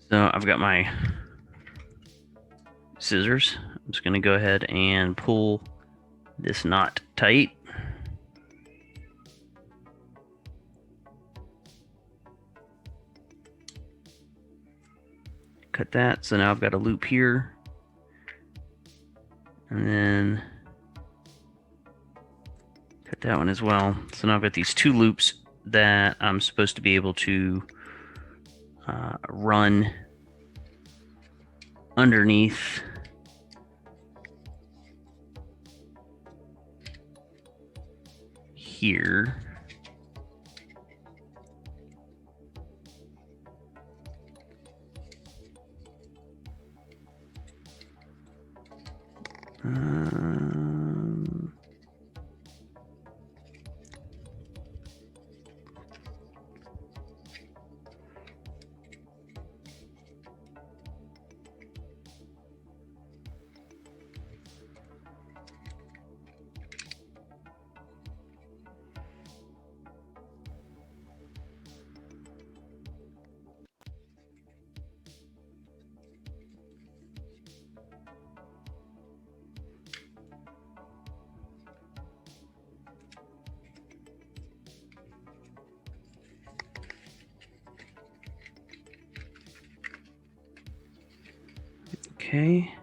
So I've got my scissors. I'm just gonna go ahead and pull this knot tight. Cut that. So now I've got a loop here. And then cut that one as well. So now I've got these two loops that I'm supposed to be able to run underneath here. Okay.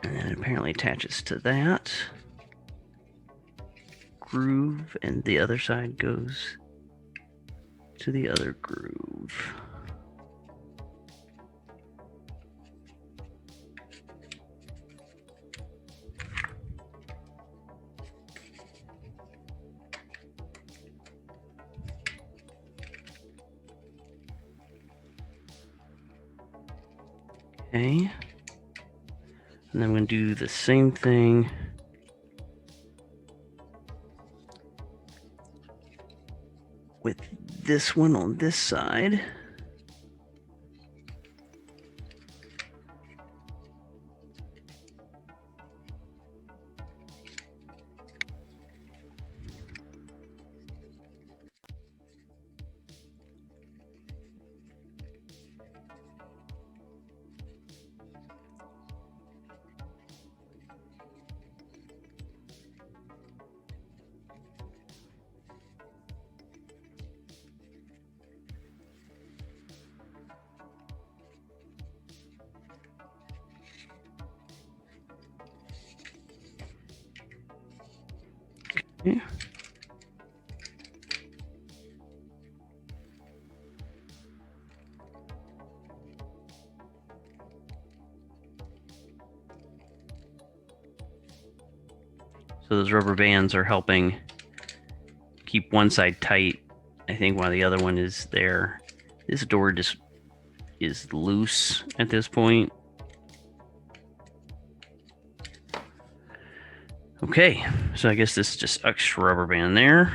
And then it apparently attaches to that groove, and the other side goes to the other groove. Okay. And then I'm going to do the same thing with this one on this side. Okay. So those rubber bands are helping keep one side tight, I think, while the other one is there. This door just is loose at this point. Okay, so I guess this is just extra rubber band there.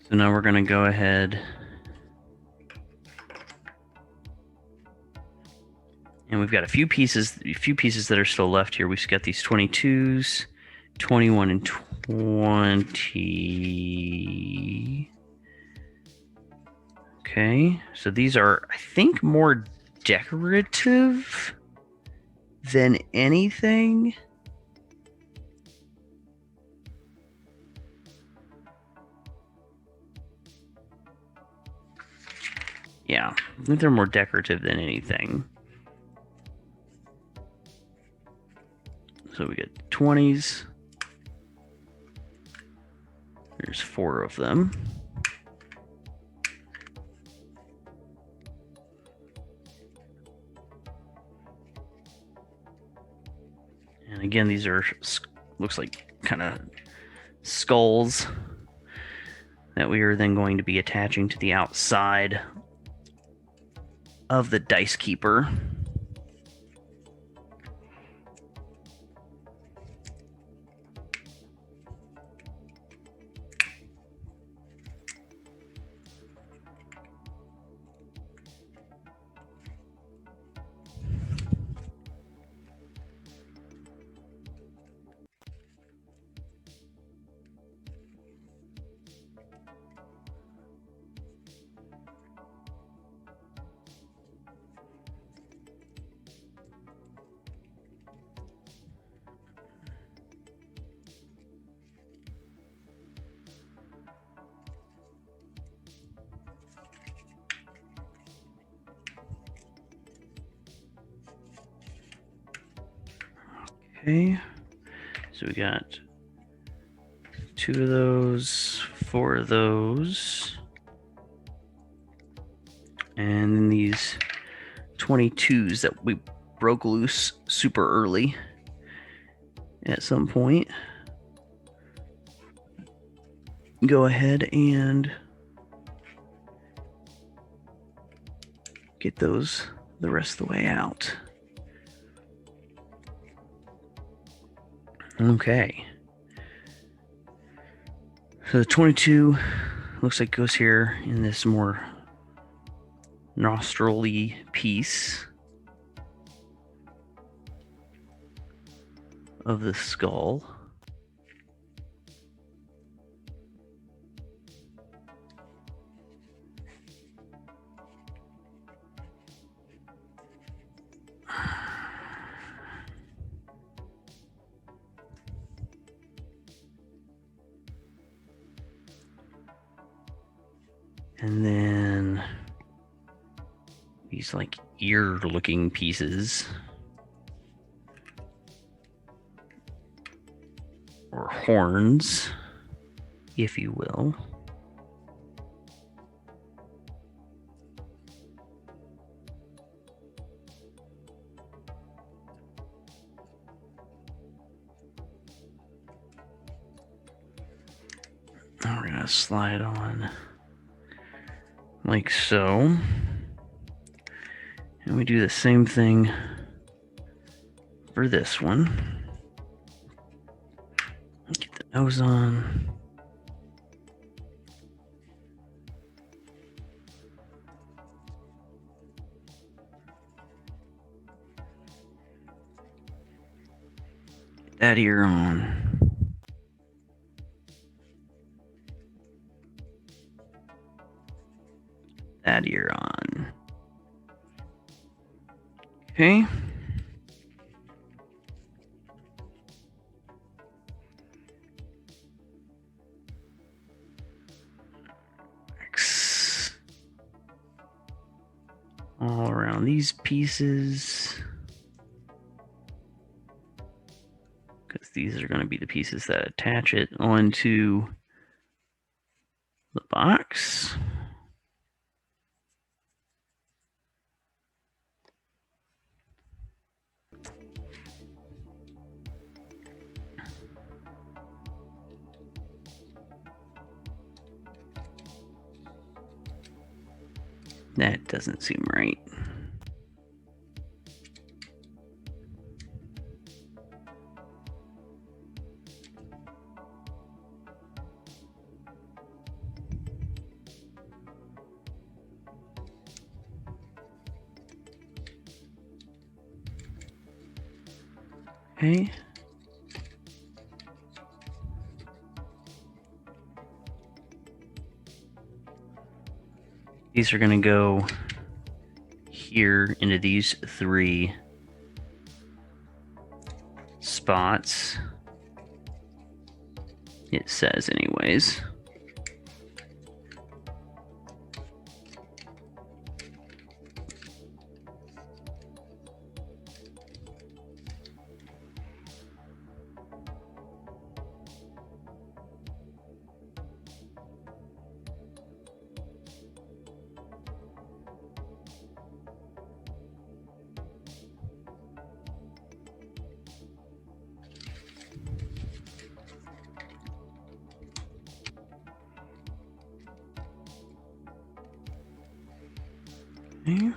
So now we're going to go ahead and we've got a few pieces that are still left here. We've got these 22s, 21 and 20. Okay, so these are, I think, more decorative than anything. Yeah, I think they're more decorative than anything. So we get 20s. There's 4 of them. And again, these are, looks like kind of skulls that we are then going to be attaching to the outside of the dice keeper. Okay, so we got 2 of those, 4 of those, and then these 22s that we broke loose super early at some point. Go ahead and get those the rest of the way out. Okay. So the 22 looks like goes here in this more nostril-y piece of the skull. And then these like ear looking pieces, or horns, if you will. We're gonna slide on like so. And we do the same thing for this one. Get the nose on. Get that ear on. That ear on. Okay. All around these pieces, because these are going to be the pieces that attach it onto the box. That doesn't seem right. Okay. These are going to go here into these 3 spots. It says anyways. Okay.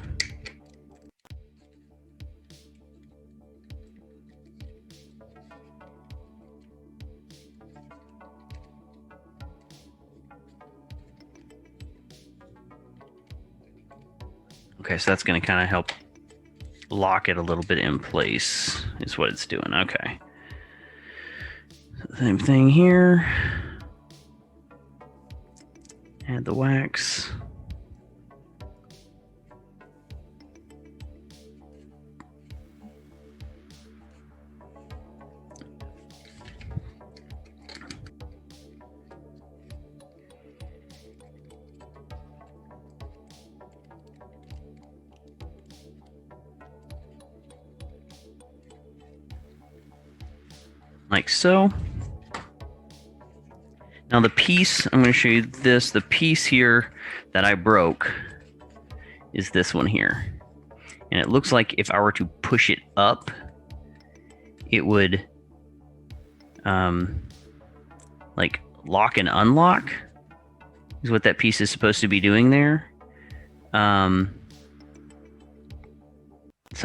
Okay, so that's going to kind of help lock it a little bit in place, is what it's doing. Okay. Same thing here. Add the wax. like so. Now the piece, I'm going to show you this, the piece here that I broke is this one here. And it looks like if I were to push it up, it would like lock and unlock is what that piece is supposed to be doing there. So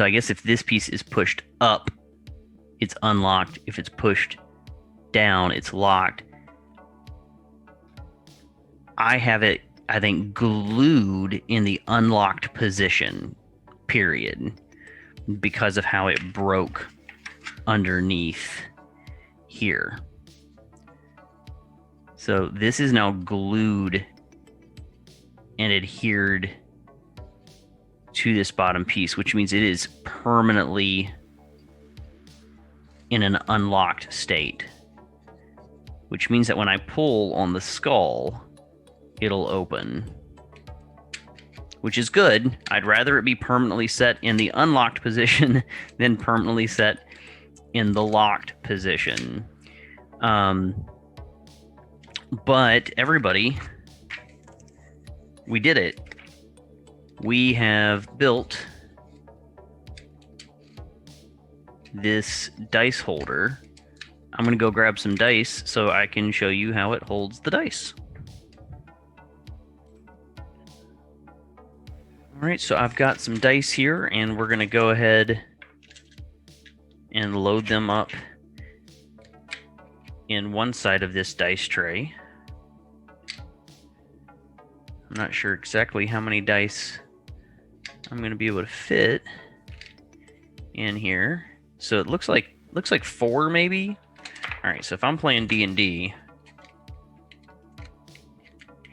I guess if this piece is pushed up, it's unlocked. If it's pushed down, it's locked. I have it, I think, glued in the unlocked position, period, because of how it broke underneath here. So this is now glued and adhered to this bottom piece, which means it is permanently in an unlocked state, which means that when I pull on the skull, it'll open, which is good. I'd rather it be permanently set in the unlocked position than permanently set in the locked position. But everybody, we did it. We have built this dice holder. I'm going to go grab some dice so I can show you how it holds the dice. All right, so I've got some dice here, and we're going to go ahead and load them up in one side of this dice tray. I'm not sure exactly how many dice I'm going to be able to fit in here. So it looks like 4 maybe. All right, so if I'm playing D&D,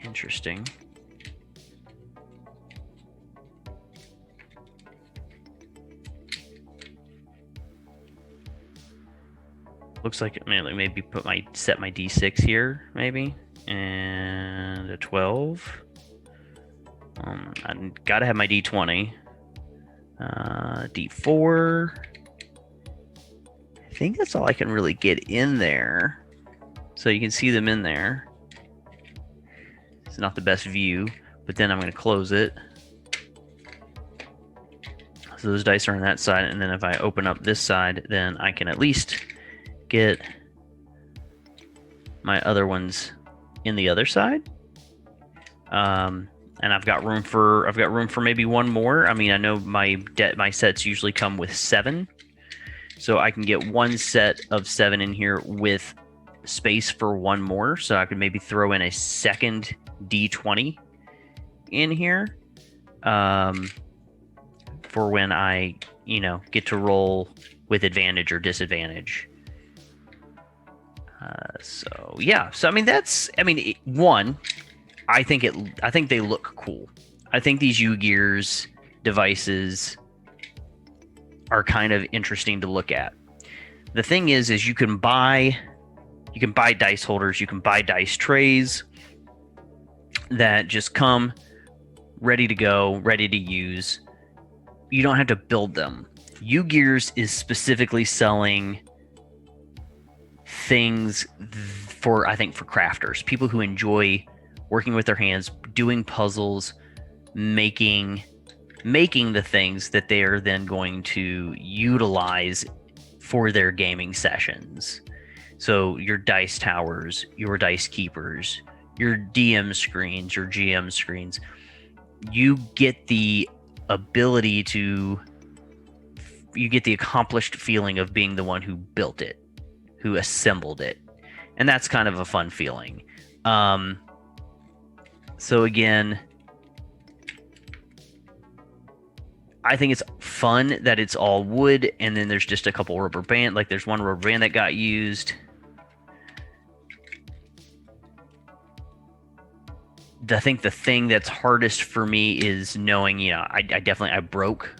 interesting. Looks like it maybe set my D6 here maybe, and a 12. I gotta have my D20. D4. I think that's all I can really get in there. So you can see them in there. It's not the best view, but then I'm going to close it. So those dice are on that side, and then if I open up this side, then I can at least get my other ones in the other side. And I've got room for maybe one more. I mean, I know my sets usually come with 7. So I can get one set of 7 in here with space for one more. So I could maybe throw in a second D20 in here for when I, get to roll with advantage or disadvantage. So yeah. So one, I think they look cool. I think these UGears devices are kind of interesting to look at. The thing is you can buy dice holders, you can buy dice trays that just come ready to go, ready to use. You don't have to build them. UGears is specifically selling things for crafters, people who enjoy working with their hands, doing puzzles, making the things that they are then going to utilize for their gaming sessions. So your dice towers, your dice keepers, your DM screens, your GM screens, you get the ability to, you get the accomplished feeling of being the one who built it, who assembled it. And that's kind of a fun feeling. So again, I think it's fun that it's all wood, and then there's just a couple rubber band. Like there's one rubber band that got used. I think the thing that's hardest for me is knowing, I broke.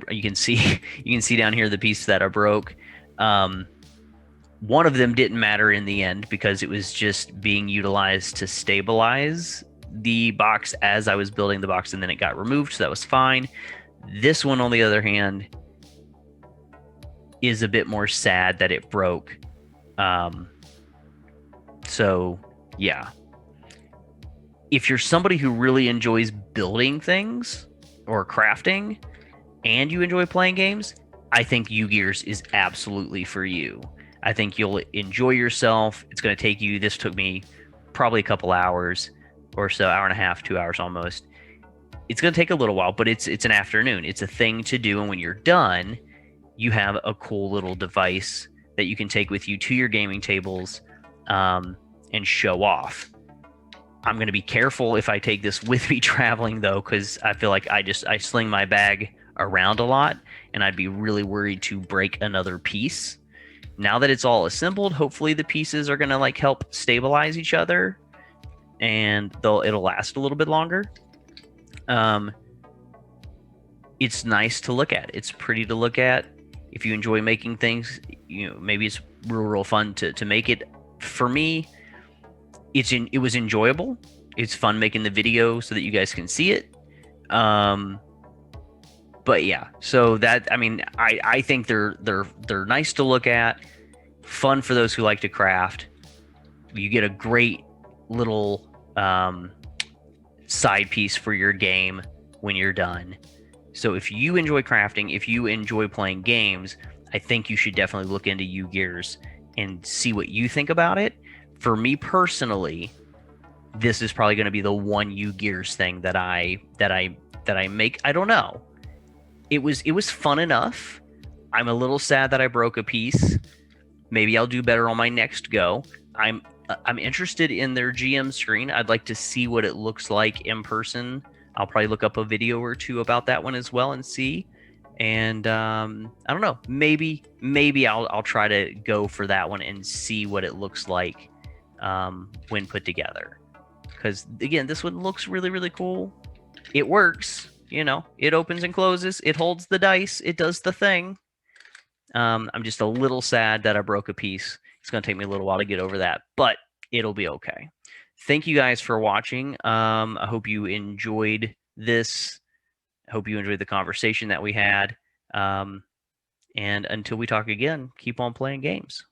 You can see down here the piece that I broke. One of them didn't matter in the end because it was just being utilized to stabilize the box as I was building the box, and then it got removed, so that was fine. This one, on the other hand, is a bit more sad that it broke So yeah, if you're somebody who really enjoys building things or crafting and you enjoy playing games, I think UGears is absolutely for you. I think you'll enjoy yourself. It's going to take you, this took me probably a couple hours or so, hour and a half, 2 hours almost. It's going to take a little while, but it's an afternoon. It's a thing to do. And when you're done, you have a cool little device that you can take with you to your gaming tables and show off. I'm going to be careful if I take this with me traveling, though, because I feel like I sling my bag around a lot, and I'd be really worried to break another piece. Now that it's all assembled, hopefully the pieces are going to like help stabilize each other, and it'll last a little bit longer. It's nice to look at. It's pretty to look at. If you enjoy making things, maybe it's real fun to make it. For me, it was enjoyable. It's fun making the video so that you guys can see it. But yeah, so that, I mean, I think they're nice to look at, fun for those who like to craft. You get a great little side piece for your game when you're done. So if you enjoy crafting, if you enjoy playing games, I think you should definitely look into UGears and see what you think about it. For me personally, this is probably going to be the one UGears thing that I make. I don't know. It was fun enough. I'm a little sad that I broke a piece. Maybe I'll do better on my next go. I'm interested in their GM screen. I'd like to see what it looks like in person. I'll probably look up a video or two about that one as well and see. And I don't know. Maybe I'll try to go for that one and see what it looks like when put together. Because again, this one looks really, really cool. It works. It opens and closes. It holds the dice. It does the thing. I'm just a little sad that I broke a piece. It's going to take me a little while to get over that, but it'll be okay. Thank you guys for watching. I hope you enjoyed this. I hope you enjoyed the conversation that we had. And until we talk again, keep on playing games.